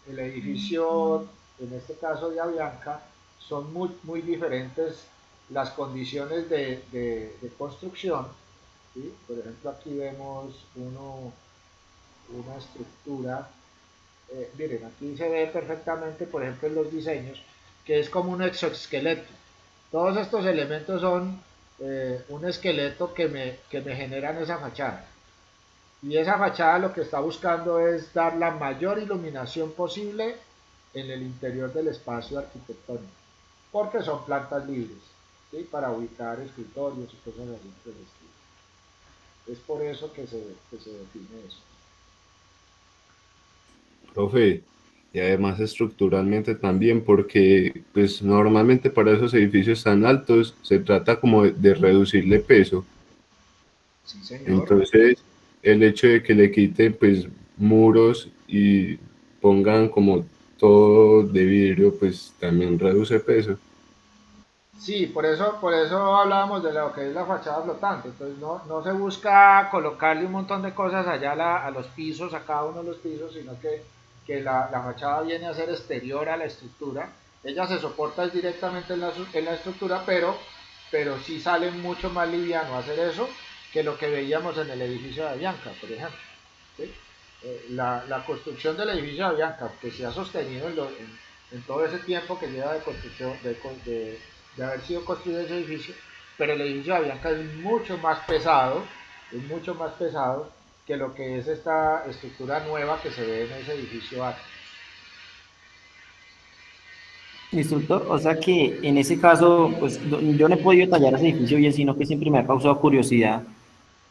edificio, en este caso de Avianca, son muy diferentes las condiciones de construcción, ¿sí? Por ejemplo, aquí vemos una estructura, miren, aquí se ve perfectamente, por ejemplo, en los diseños, que es como un exoesqueleto. Todos estos elementos son un esqueleto que me generan esa fachada. Y esa fachada lo que está buscando es dar la mayor iluminación posible en el interior del espacio arquitectónico, porque son plantas libres, ¿sí? Para ubicar escritorios y cosas así por el estilo. Es por eso que se define eso. Profe, y además estructuralmente también, porque pues normalmente para esos edificios tan altos se trata como de reducirle peso. Sí, señor. Entonces, el hecho de que le quiten pues muros y pongan como todo de vidrio, pues también reduce peso. Sí, por eso hablábamos de lo que es la fachada flotante. Entonces no se busca colocarle un montón de cosas allá a los pisos, a cada uno de los pisos, sino que la fachada viene a ser exterior a la estructura. Ella se soporta directamente en la estructura, pero sí sale mucho más liviano hacer eso que lo que veíamos en el edificio de Avianca, por ejemplo. ¿Sí? La construcción del edificio de Avianca, que se ha sostenido en todo ese tiempo que lleva de construcción, de haber sido construido ese edificio, pero el edificio de Avianca es mucho más pesado que lo que es esta estructura nueva que se ve en ese edificio A. Instructor, o sea que en ese caso, pues yo no he podido tallar ese edificio bien, sino que siempre me ha causado curiosidad.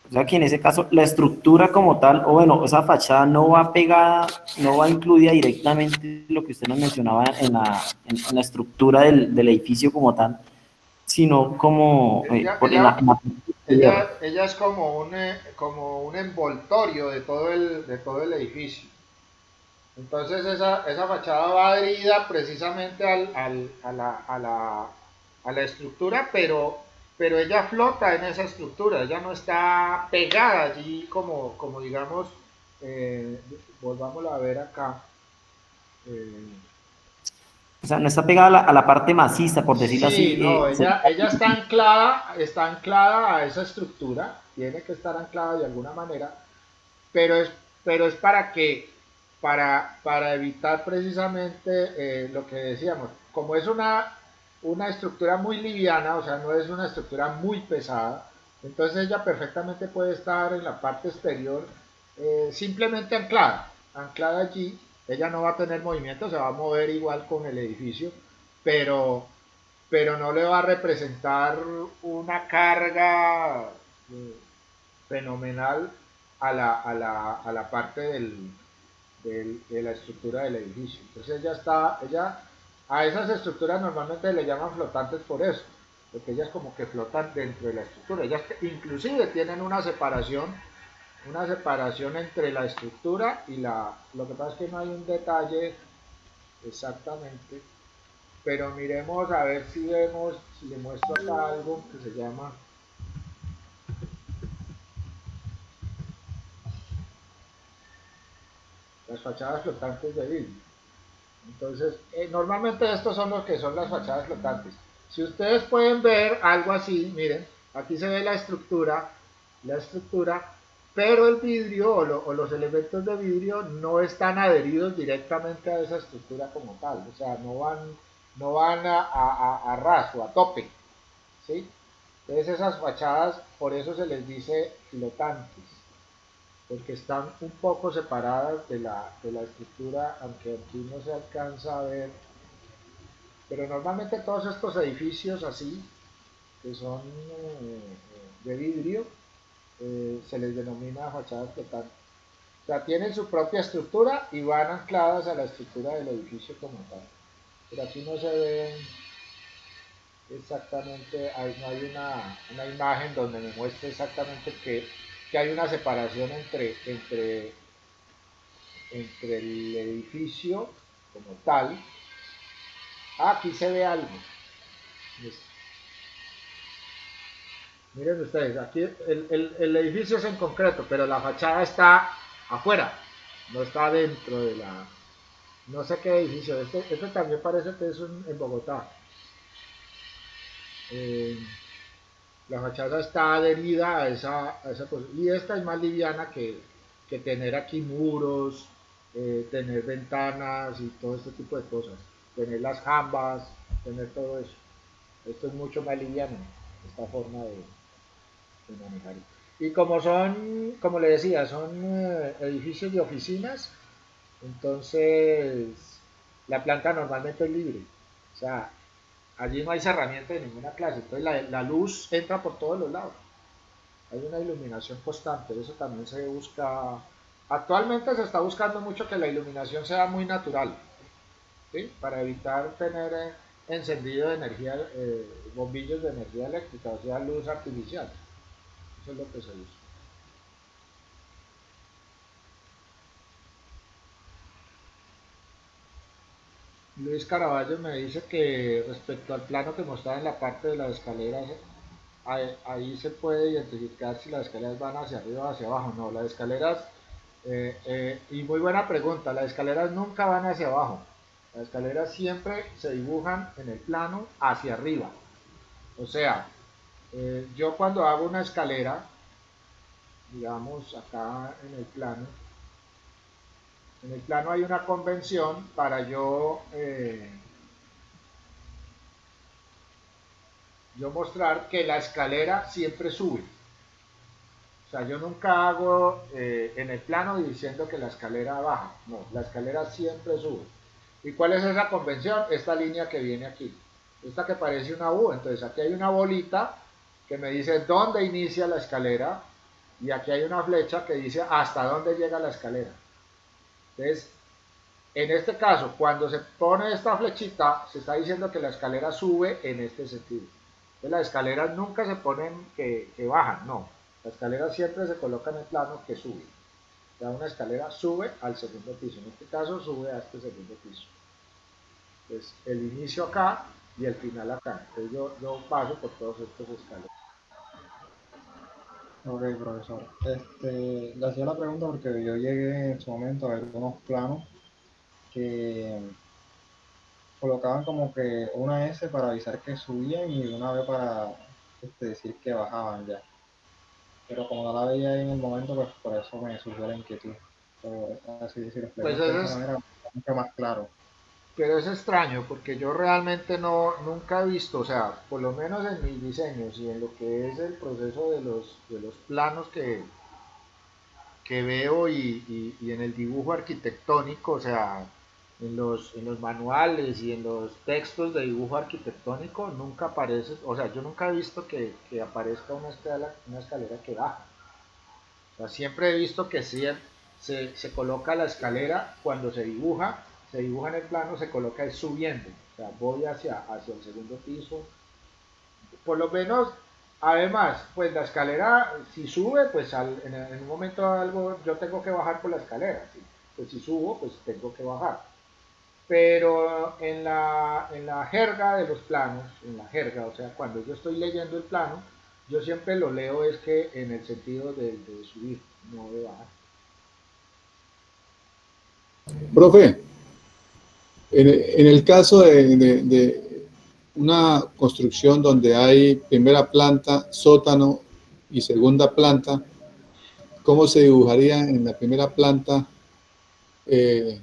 O sea que en ese caso la estructura como tal, o bueno, esa fachada no va pegada, no va incluida directamente lo que usted nos mencionaba en la estructura del edificio como tal, sino como Ella, en la parte exterior. ella es como un envoltorio de todo el edificio. Entonces esa fachada va adherida precisamente a la estructura, pero ella flota en esa estructura, ella no está pegada allí como digamos, volvámoslo a ver acá. eh, O sea, no está pegada a la parte maciza, por decirlo sí, así. no, ella está anclada a esa estructura, tiene que estar anclada de alguna manera, pero pero es para evitar precisamente lo que decíamos, como es una estructura muy liviana, o sea, no es una estructura muy pesada, entonces ella perfectamente puede estar en la parte exterior simplemente anclada allí, ella no va a tener movimiento, se va a mover igual con el edificio, pero, pero no le va a representar una carga eh, fenomenal a la parte de la estructura del edificio. Entonces a esas estructuras normalmente le llaman flotantes por eso, porque ellas como que flotan dentro de la estructura. Ellas inclusive tienen una separación entre la estructura y lo que pasa es que no hay un detalle exactamente, pero miremos a ver si vemos, si le muestro acá algo que se llama las fachadas flotantes de vidrio. Entonces, normalmente estos son los que son las fachadas flotantes. Si ustedes pueden ver algo así, miren, aquí se ve la estructura, pero el vidrio o los elementos de vidrio no están adheridos directamente a esa estructura como tal, o sea, no van a ras o a tope, ¿sí? Entonces esas fachadas, por eso se les dice flotantes, porque están un poco separadas de la estructura, aunque aquí no se alcanza a ver, pero normalmente todos estos edificios así, que son de vidrio, se les denomina fachadas flotantes. O sea, tienen su propia estructura y van ancladas a la estructura del edificio como tal. Pero aquí no se ven exactamente, no hay una imagen donde me muestre exactamente que hay una separación entre el edificio como tal. Aquí se ve algo. Miren ustedes, aquí el edificio es en concreto, pero la fachada está afuera, no está dentro de la... No sé qué edificio, este también parece que es en Bogotá. La fachada está adherida a esa cosa. Y esta es más liviana que tener aquí muros, tener ventanas y todo este tipo de cosas. Tener las jambas, tener todo eso. Esto es mucho más liviano, esta forma de manejar. Y como son, como le decía, son edificios de oficinas, entonces la planta normalmente es libre. O sea, allí no hay cerramiento de ninguna clase. Entonces la luz entra por todos los lados. Hay una iluminación constante. Eso también se busca. Actualmente se está buscando mucho que la iluminación sea muy natural, ¿sí? Para evitar tener encendido de energía, bombillos de energía eléctrica, o sea, luz artificial. Eso es lo que se usa. Luis Caraballo me dice que respecto al plano que mostraba en la parte de las escaleras, ahí se puede identificar si las escaleras van hacia arriba o hacia abajo. No, las escaleras, y muy buena pregunta, las escaleras nunca van hacia abajo. Las escaleras siempre se dibujan en el plano hacia arriba. O sea, yo cuando hago una escalera, digamos acá en el plano hay una convención para yo mostrar que la escalera siempre sube. O sea, yo nunca hago en el plano diciendo que la escalera baja. No, la escalera siempre sube. ¿Y cuál es esa convención? Esta línea que viene aquí. Esta que parece una U. Entonces aquí hay una bolita que me dice dónde inicia la escalera. Y aquí hay una flecha que dice hasta dónde llega la escalera. Entonces, en este caso, cuando se pone esta flechita, se está diciendo que la escalera sube en este sentido. Entonces, las escaleras nunca se ponen que bajan, no. La escalera siempre se coloca en el plano que sube. O sea, una escalera sube al segundo piso. En este caso, sube a este segundo piso. Entonces, el inicio acá y el final acá. Entonces, yo paso por todos estos escaleras. Ok, profesor. Le hacía la pregunta porque yo llegué en su momento a ver unos planos que colocaban como que una S para avisar que subían y una B para decir que bajaban ya. Pero como no la veía ahí en el momento, pues por eso me surgió la inquietud. Pero así, si lo Pues explicas de esa manera, mucho más claro. Pero es extraño porque yo realmente nunca he visto, o sea, por lo menos en mis diseños y en lo que es el proceso de los planos que veo y en el dibujo arquitectónico, o sea, en los manuales y en los textos de dibujo arquitectónico, nunca aparece, o sea, yo nunca he visto que aparezca una escalera que baja. O sea, siempre he visto que sí, se coloca la escalera cuando se dibuja en el plano, se coloca subiendo. O sea, voy hacia el segundo piso. Por lo menos, además, pues la escalera, si sube, pues en un momento algo yo tengo que bajar por la escalera. ¿Sí? Pues si subo, pues tengo que bajar. Pero en la jerga de los planos, en la jerga, o sea, cuando yo estoy leyendo el plano, yo siempre lo leo es que en el sentido de subir, no de bajar. Profe, en el caso de una construcción donde hay primera planta, sótano y segunda planta, ¿cómo se dibujaría en la primera planta el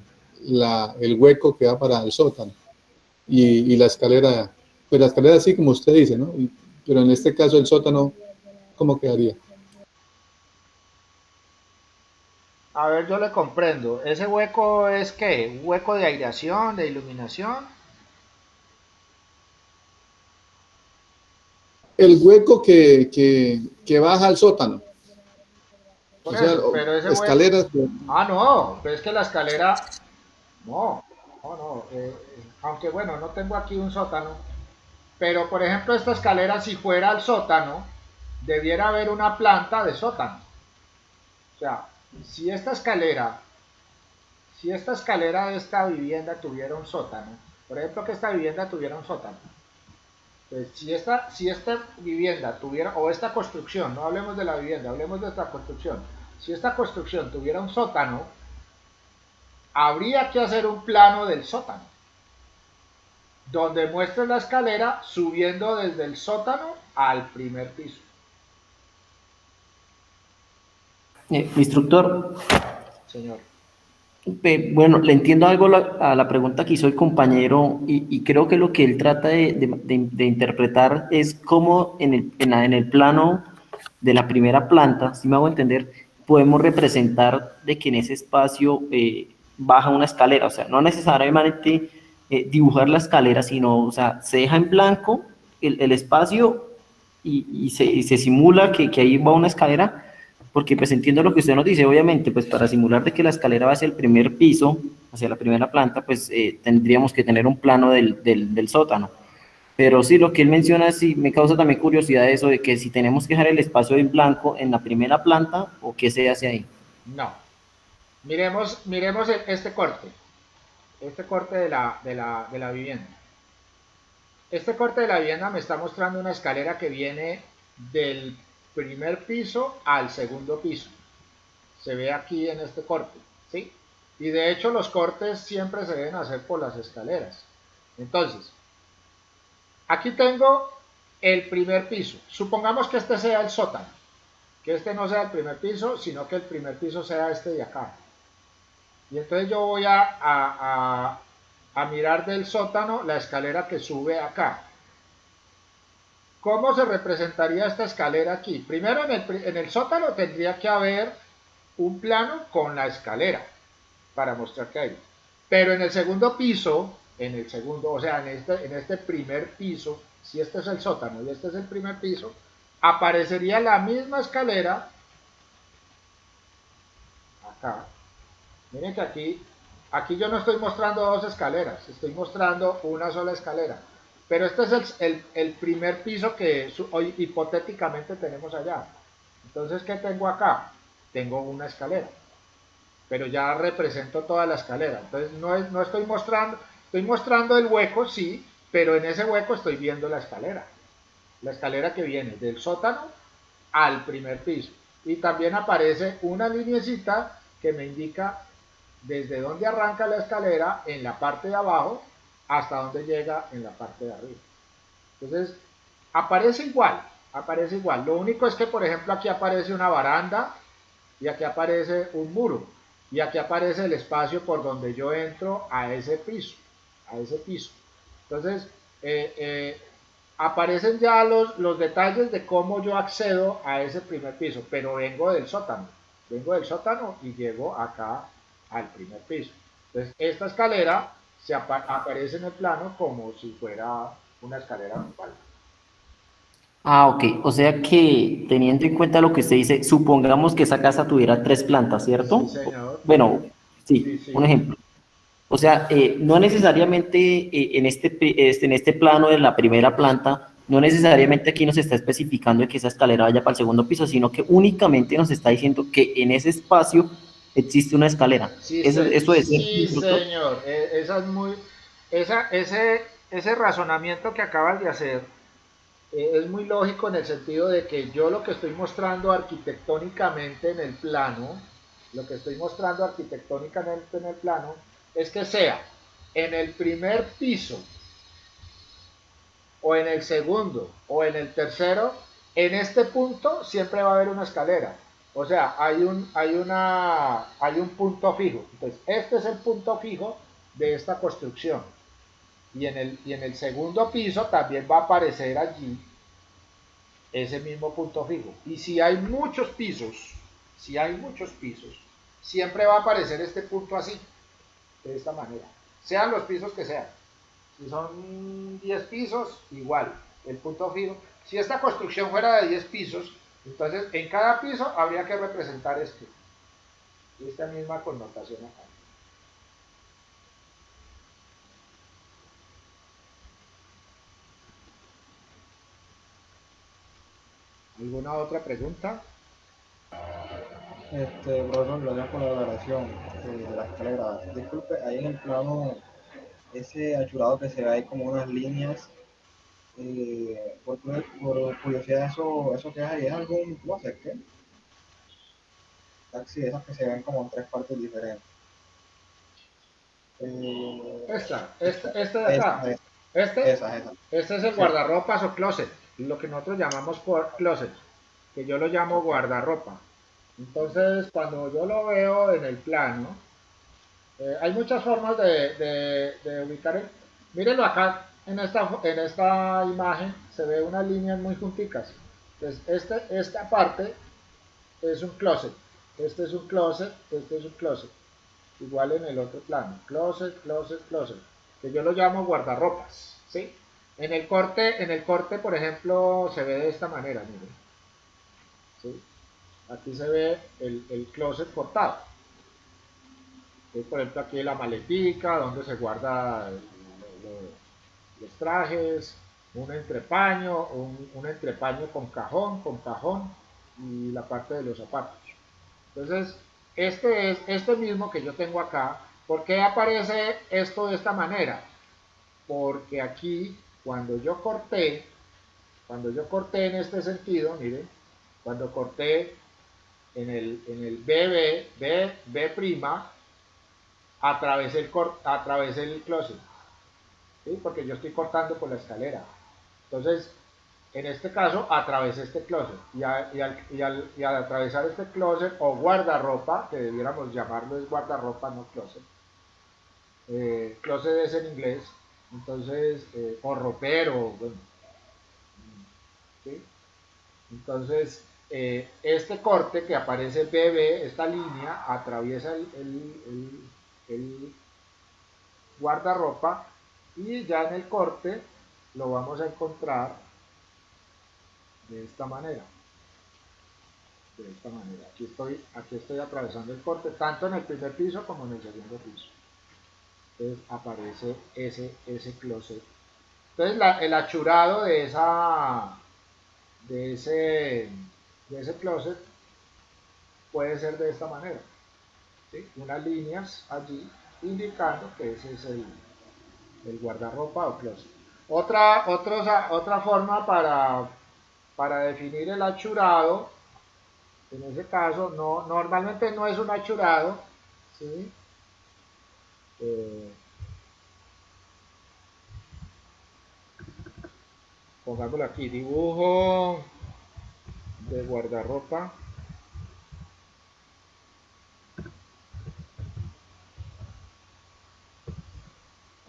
hueco que va para el sótano? Y la escalera, pues la escalera así como usted dice, ¿no? Pero en este caso el sótano, ¿cómo quedaría? A ver, yo le comprendo. ¿Ese hueco es qué? ¿Un hueco de aireación, de iluminación? El hueco que baja al sótano. Por O sea, eso, pero ese escaleras. hueco... Ah, no, pero es que la escalera... No. Aunque bueno, no tengo aquí un sótano. Pero, por ejemplo, esta escalera, si fuera al sótano, debiera haber una planta de sótano. O sea, si esta escalera Si esta escalera de esta vivienda tuviera un sótano, por ejemplo que esta vivienda tuviera un sótano, pues si esta vivienda tuviera, o esta construcción, no hablemos de la vivienda, hablemos de esta construcción, si esta construcción tuviera un sótano, habría que hacer un plano del sótano, donde muestre la escalera subiendo desde el sótano al primer piso. Instructor, Señor. bueno, le entiendo algo a la pregunta que hizo el compañero y creo que lo que él trata de interpretar es cómo en el plano de la primera planta, si me hago entender, podemos representar de que en ese espacio baja una escalera, o sea, no necesariamente dibujar la escalera, sino, o sea, se deja en blanco el espacio y se simula que ahí va una escalera, porque pues entiendo lo que usted nos dice, obviamente, pues para simular de que la escalera va hacia el primer piso, hacia la primera planta, pues tendríamos que tener un plano del sótano. Pero sí, lo que él menciona, sí me causa también curiosidad eso de que si tenemos que dejar el espacio en blanco en la primera planta o qué se hace ahí. No. Miremos este corte de la vivienda. Este corte de la vivienda me está mostrando una escalera que viene del primer piso al segundo piso. Se ve aquí en este corte, ¿sí? Y de hecho los cortes siempre se deben hacer por las escaleras. Entonces, aquí tengo el primer piso. Supongamos que este sea el sótano. Que este no sea el primer piso, sino que el primer piso sea este de acá. Y entonces yo voy a mirar del sótano la escalera que sube acá. ¿Cómo se representaría esta escalera aquí? Primero en el sótano tendría que haber un plano con la escalera para mostrar que hay. Pero en el segundo piso, o sea, en este primer piso, si este es el sótano y este es el primer piso, aparecería la misma escalera acá. Miren que aquí yo no estoy mostrando dos escaleras, estoy mostrando una sola escalera. Pero este es el primer piso que hoy hipotéticamente tenemos allá. Entonces, ¿qué tengo acá? Tengo una escalera. Pero ya represento toda la escalera. Entonces, no estoy mostrando el hueco, sí, pero en ese hueco estoy viendo la escalera. La escalera que viene del sótano al primer piso. Y también aparece una lineecita que me indica desde dónde arranca la escalera en la parte de abajo hasta dónde llega en la parte de arriba. Entonces, aparece igual. Lo único es que, por ejemplo, aquí aparece una baranda y aquí aparece un muro y aquí aparece el espacio por donde yo entro a ese piso. Entonces, aparecen ya los detalles de cómo yo accedo a ese primer piso, pero vengo del sótano y llego acá al primer piso. Entonces, esta escalera aparece en el plano como si fuera una escalera normal. Ah, ok. O sea que teniendo en cuenta lo que usted dice, supongamos que esa casa tuviera 3 plantas, ¿cierto? Sí, señor. Bueno, sí, Sí. un ejemplo. O sea, no necesariamente en este plano de la primera planta, no necesariamente aquí nos está especificando que esa escalera vaya para el segundo piso, sino que únicamente nos está diciendo que en ese espacio existe una escalera. Sí, Eso es cierto, sí, instructor. señor. Ese razonamiento que acabas de hacer es muy lógico en el sentido de que yo lo que estoy mostrando arquitectónicamente en el plano, es que sea en el primer piso o en el segundo o en el tercero, en este punto siempre va a haber una escalera. O sea, hay un punto fijo. Entonces, este es el punto fijo de esta construcción. Y en el segundo piso también va a aparecer allí ese mismo punto fijo. Y si hay muchos pisos, siempre va a aparecer este punto así, de esta manera. Sean los pisos que sean. Si son 10 pisos, igual, el punto fijo. Si esta construcción fuera de 10 pisos, entonces en cada piso habría que representar esta misma connotación acá. ¿Alguna otra pregunta? Profesor, gracias por la aclaración de la escalera. Disculpe, ahí en el plano, ese achurado que se ve ahí como unas líneas, por curiosidad, eso que es ahí, ¿es algún closet, qué? Taxi, esas que se ven como en tres partes diferentes. Este de acá, Esa, este, esa. este es el Sí. guardarropas o closet, lo que nosotros llamamos por closet, que yo lo llamo Ok. guardarropa. Entonces, cuando yo lo veo en el plano, hay muchas formas de ubicar el... Mírenlo acá, en esta imagen se ve unas líneas muy junticas. Entonces, esta parte es un closet, este es un closet, este es un closet. Igual en el otro plano, closet, closet, closet, que yo lo llamo guardarropas, ¿sí? En el corte, por ejemplo, se ve de esta manera, miren, ¿sí? Aquí se ve el closet cortado. Por ejemplo, aquí la maletica, donde se guarda los trajes, un entrepaño, un entrepaño con cajón y la parte de los zapatos. Entonces, este es este mismo que yo tengo acá. ¿Por qué aparece esto de esta manera? Porque aquí, cuando yo corté en este sentido, miren, cuando corté en el B', atravesé el closet, ¿sí? Porque yo estoy cortando por la escalera. Entonces, en este caso, atravesé este closet y al atravesar este closet o guardarropa, que debiéramos llamarlo es guardarropa, no closet. Closet es en inglés, entonces, o ropero, bueno, ¿sí? Entonces, este corte que aparece BB, esta línea, atraviesa el guardarropa y ya en el corte lo vamos a encontrar de esta manera. De esta manera. Aquí estoy atravesando el corte, tanto en el primer piso como en el segundo piso. Entonces aparece ese closet. Entonces el achurado de ese, de ese closet puede ser de esta manera, ¿sí? Unas líneas allí indicando que ese es el guardarropa o closet. Otra forma para definir el achurado, en ese caso, normalmente no es un achurado, ¿sí? Eh, Pongámoslo aquí, dibujo de guardarropa.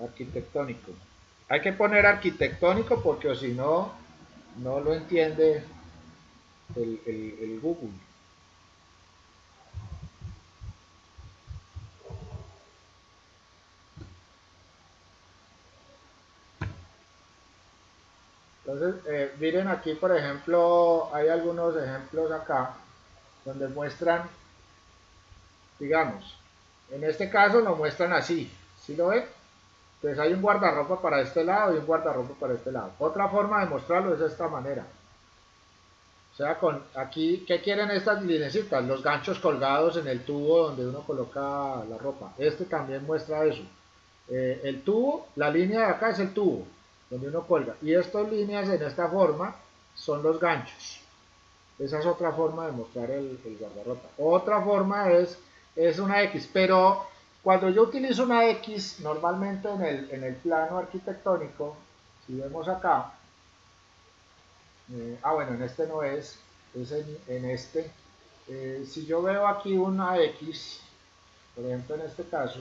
Arquitectónico. Hay que poner arquitectónico porque o si no, no lo entiende el Google. Entonces, miren aquí, por ejemplo, hay algunos ejemplos acá donde muestran, digamos, en este caso lo muestran así, ¿sí lo ven? Entonces hay un guardarropa para este lado y un guardarropa para este lado. Otra forma de mostrarlo es de esta manera. O sea, aquí, ¿qué quieren estas linecitas? Los ganchos colgados en el tubo donde uno coloca la ropa. Este también muestra eso. El tubo, la línea de acá es el tubo, donde uno cuelga. Y estas líneas en esta forma son los ganchos. Esa es otra forma de mostrar el guardarropa. Otra forma es una X, pero cuando yo utilizo una X, normalmente en el plano arquitectónico, si vemos acá, bueno, en este no es en este. Si yo veo aquí una X, por ejemplo en este caso,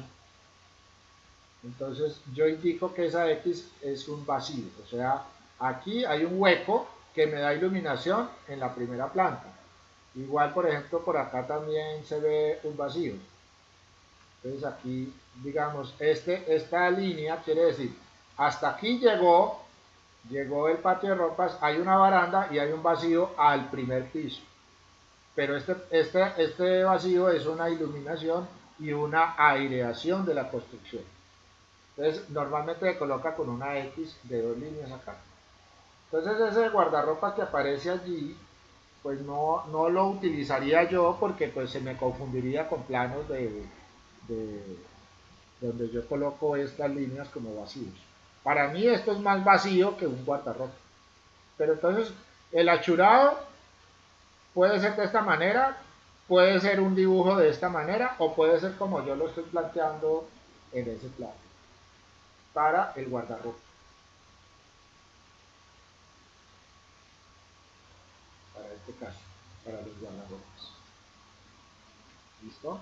entonces yo indico que esa X es un vacío, o sea, aquí hay un hueco que me da iluminación en la primera planta. Igual, por ejemplo, por acá también se ve un vacío. Entonces aquí, digamos, esta línea quiere decir, hasta aquí llegó el patio de ropas, hay una baranda y hay un vacío al primer piso. Pero este vacío es una iluminación y una aireación de la construcción. Entonces, normalmente se coloca con una X de dos líneas acá. Entonces, ese guardarropa que aparece allí pues no lo utilizaría yo porque pues se me confundiría con planos de donde yo coloco estas líneas como vacíos. Para mí esto es más vacío que un guardarropa. Pero entonces el achurado puede ser de esta manera, puede ser un dibujo de esta manera o puede ser como yo lo estoy planteando en ese plano para el guardarropa. Para este caso, para los guardarropas. ¿Listo?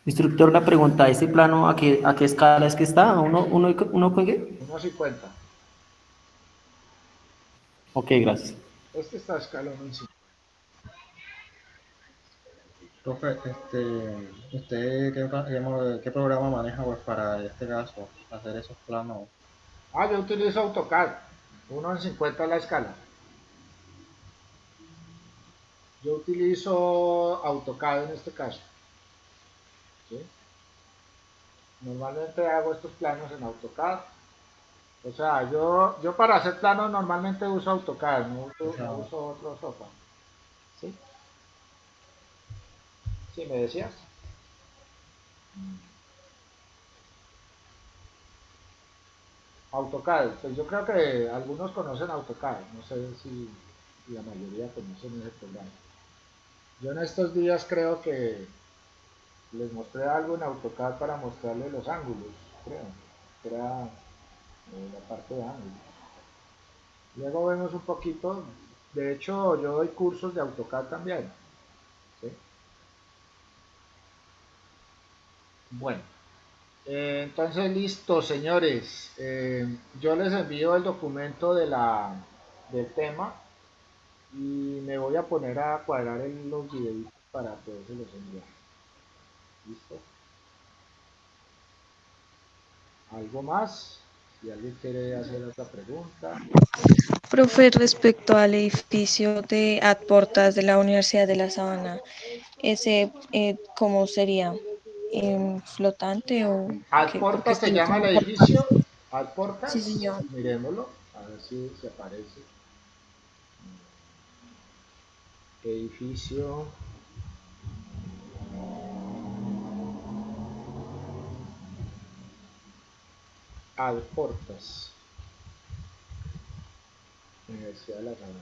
Instructor, una pregunta, ¿este plano a qué escala es que está? ¿A uno con qué? 1.50. Ok, gracias. Este está a escala 1.50. Profe, ¿usted qué programa maneja pues, para este caso, hacer esos planos? Yo utilizo AutoCAD. 1.50 es la escala. Yo utilizo AutoCAD en este caso. ¿Sí? Normalmente hago estos planos en AutoCAD. O sea, yo para hacer planos normalmente uso AutoCAD, no uso otro software. ¿Sí? ¿Sí me decías? AutoCAD, pues yo creo que algunos conocen AutoCAD, no sé si la mayoría conocen ese programa. Yo en estos días creo que les mostré algo en AutoCAD para mostrarles los ángulos, creo, que era la parte de ángulos. Luego vemos un poquito, de hecho yo doy cursos de AutoCAD también. ¿Sí? Bueno, entonces listo señores, yo les envío el documento del tema y me voy a poner a cuadrar en los videitos para poderse los enviar. ¿Listo? ¿Algo más? Si alguien quiere hacer otra pregunta. Profe, respecto al edificio de Adportas de la Universidad de La Sabana, ese, ¿cómo sería? ¿Flotante o qué? Porque Adportas es se que no llama el tengo... edificio. Sí, Adportas, señor. miremoslo, a ver si se aparece. Edificio Adportas, Universidad de La Sabana.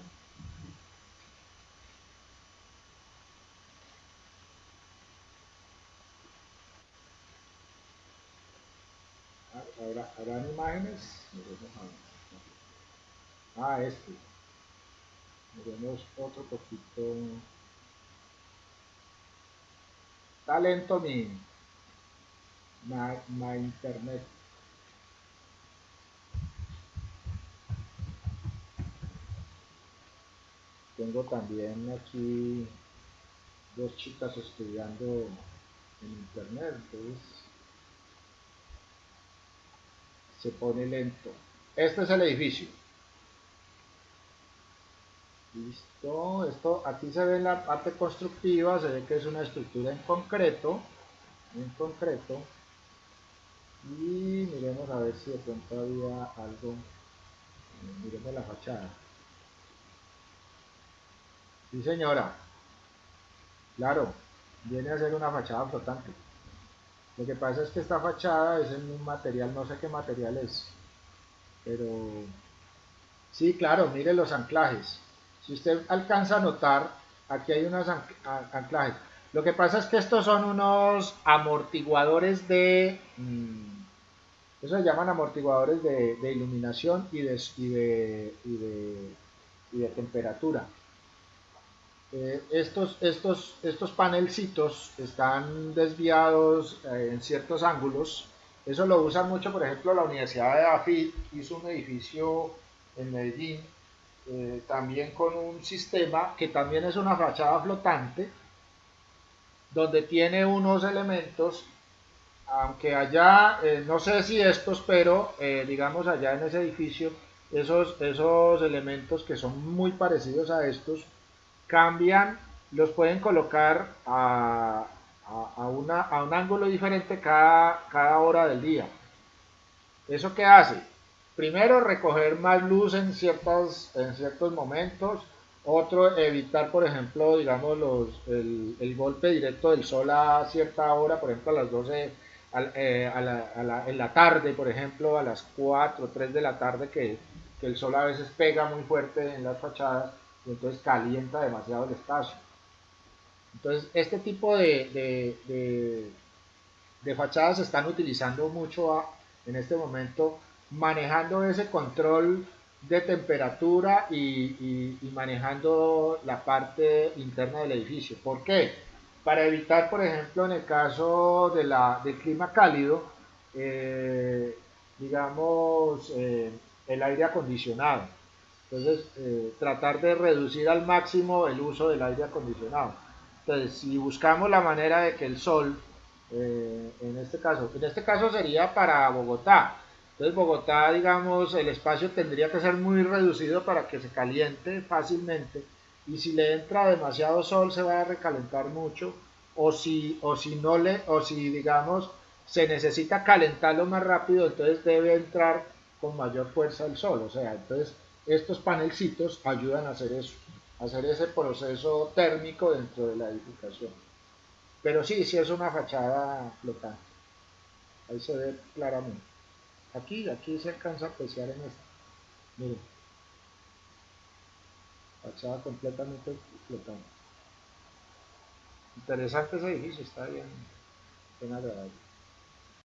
¿Habrán imágenes? Miremos a ver. Este. Miremos otro poquito. Está lento mi internet. Tengo también aquí dos chicas estudiando en internet, entonces se pone lento. Este es el edificio. Listo, esto aquí se ve la parte constructiva, se ve que es una estructura en concreto, y miremos a ver si de pronto había algo, miremos la fachada. Sí señora, claro, viene a ser una fachada flotante. Lo que pasa es que esta fachada es en un material, no sé qué material es, pero sí, claro, mire los anclajes. Si usted alcanza a notar, aquí hay unos anclajes. Lo que pasa es que estos son unos amortiguadores eso se llaman amortiguadores de iluminación y de temperatura. Estos panelcitos están desviados en ciertos ángulos. Eso lo usan mucho, por ejemplo, la Universidad de AFIT hizo un edificio en Medellín, también con un sistema que también es una fachada flotante, donde tiene unos elementos, aunque allá, no sé si estos, pero digamos allá en ese edificio, esos elementos que son muy parecidos a estos, cambian, los pueden colocar a un ángulo diferente cada hora del día. ¿Eso qué hace? primero, recoger más luz en ciertos momentos. Otro, evitar, por ejemplo, digamos, el golpe directo del sol a cierta hora, por ejemplo, a las 12, en la tarde, por ejemplo, a las 4 3 de la tarde, que el sol a veces pega muy fuerte en las fachadas y entonces calienta demasiado el espacio. Entonces, este tipo de fachadas se están utilizando mucho en este momento, manejando ese control de temperatura y manejando la parte interna del edificio. ¿Por qué? Para evitar, por ejemplo, en el caso del clima cálido, digamos, el aire acondicionado. Entonces, tratar de reducir al máximo el uso del aire acondicionado. Entonces, si buscamos la manera de que el sol, en este caso sería para Bogotá. Entonces, Bogotá, digamos, el espacio tendría que ser muy reducido para que se caliente fácilmente. Y si le entra demasiado sol, se va a recalentar mucho. O si digamos, se necesita calentarlo más rápido, entonces debe entrar con mayor fuerza el sol. O sea, entonces estos panelcitos ayudan a hacer eso, a hacer ese proceso térmico dentro de la edificación. Pero sí es una fachada flotante. Ahí se ve claramente. Aquí se alcanza a apreciar en esto. Miren, fachada completamente flotante. Interesante ese edificio, está bien agradable.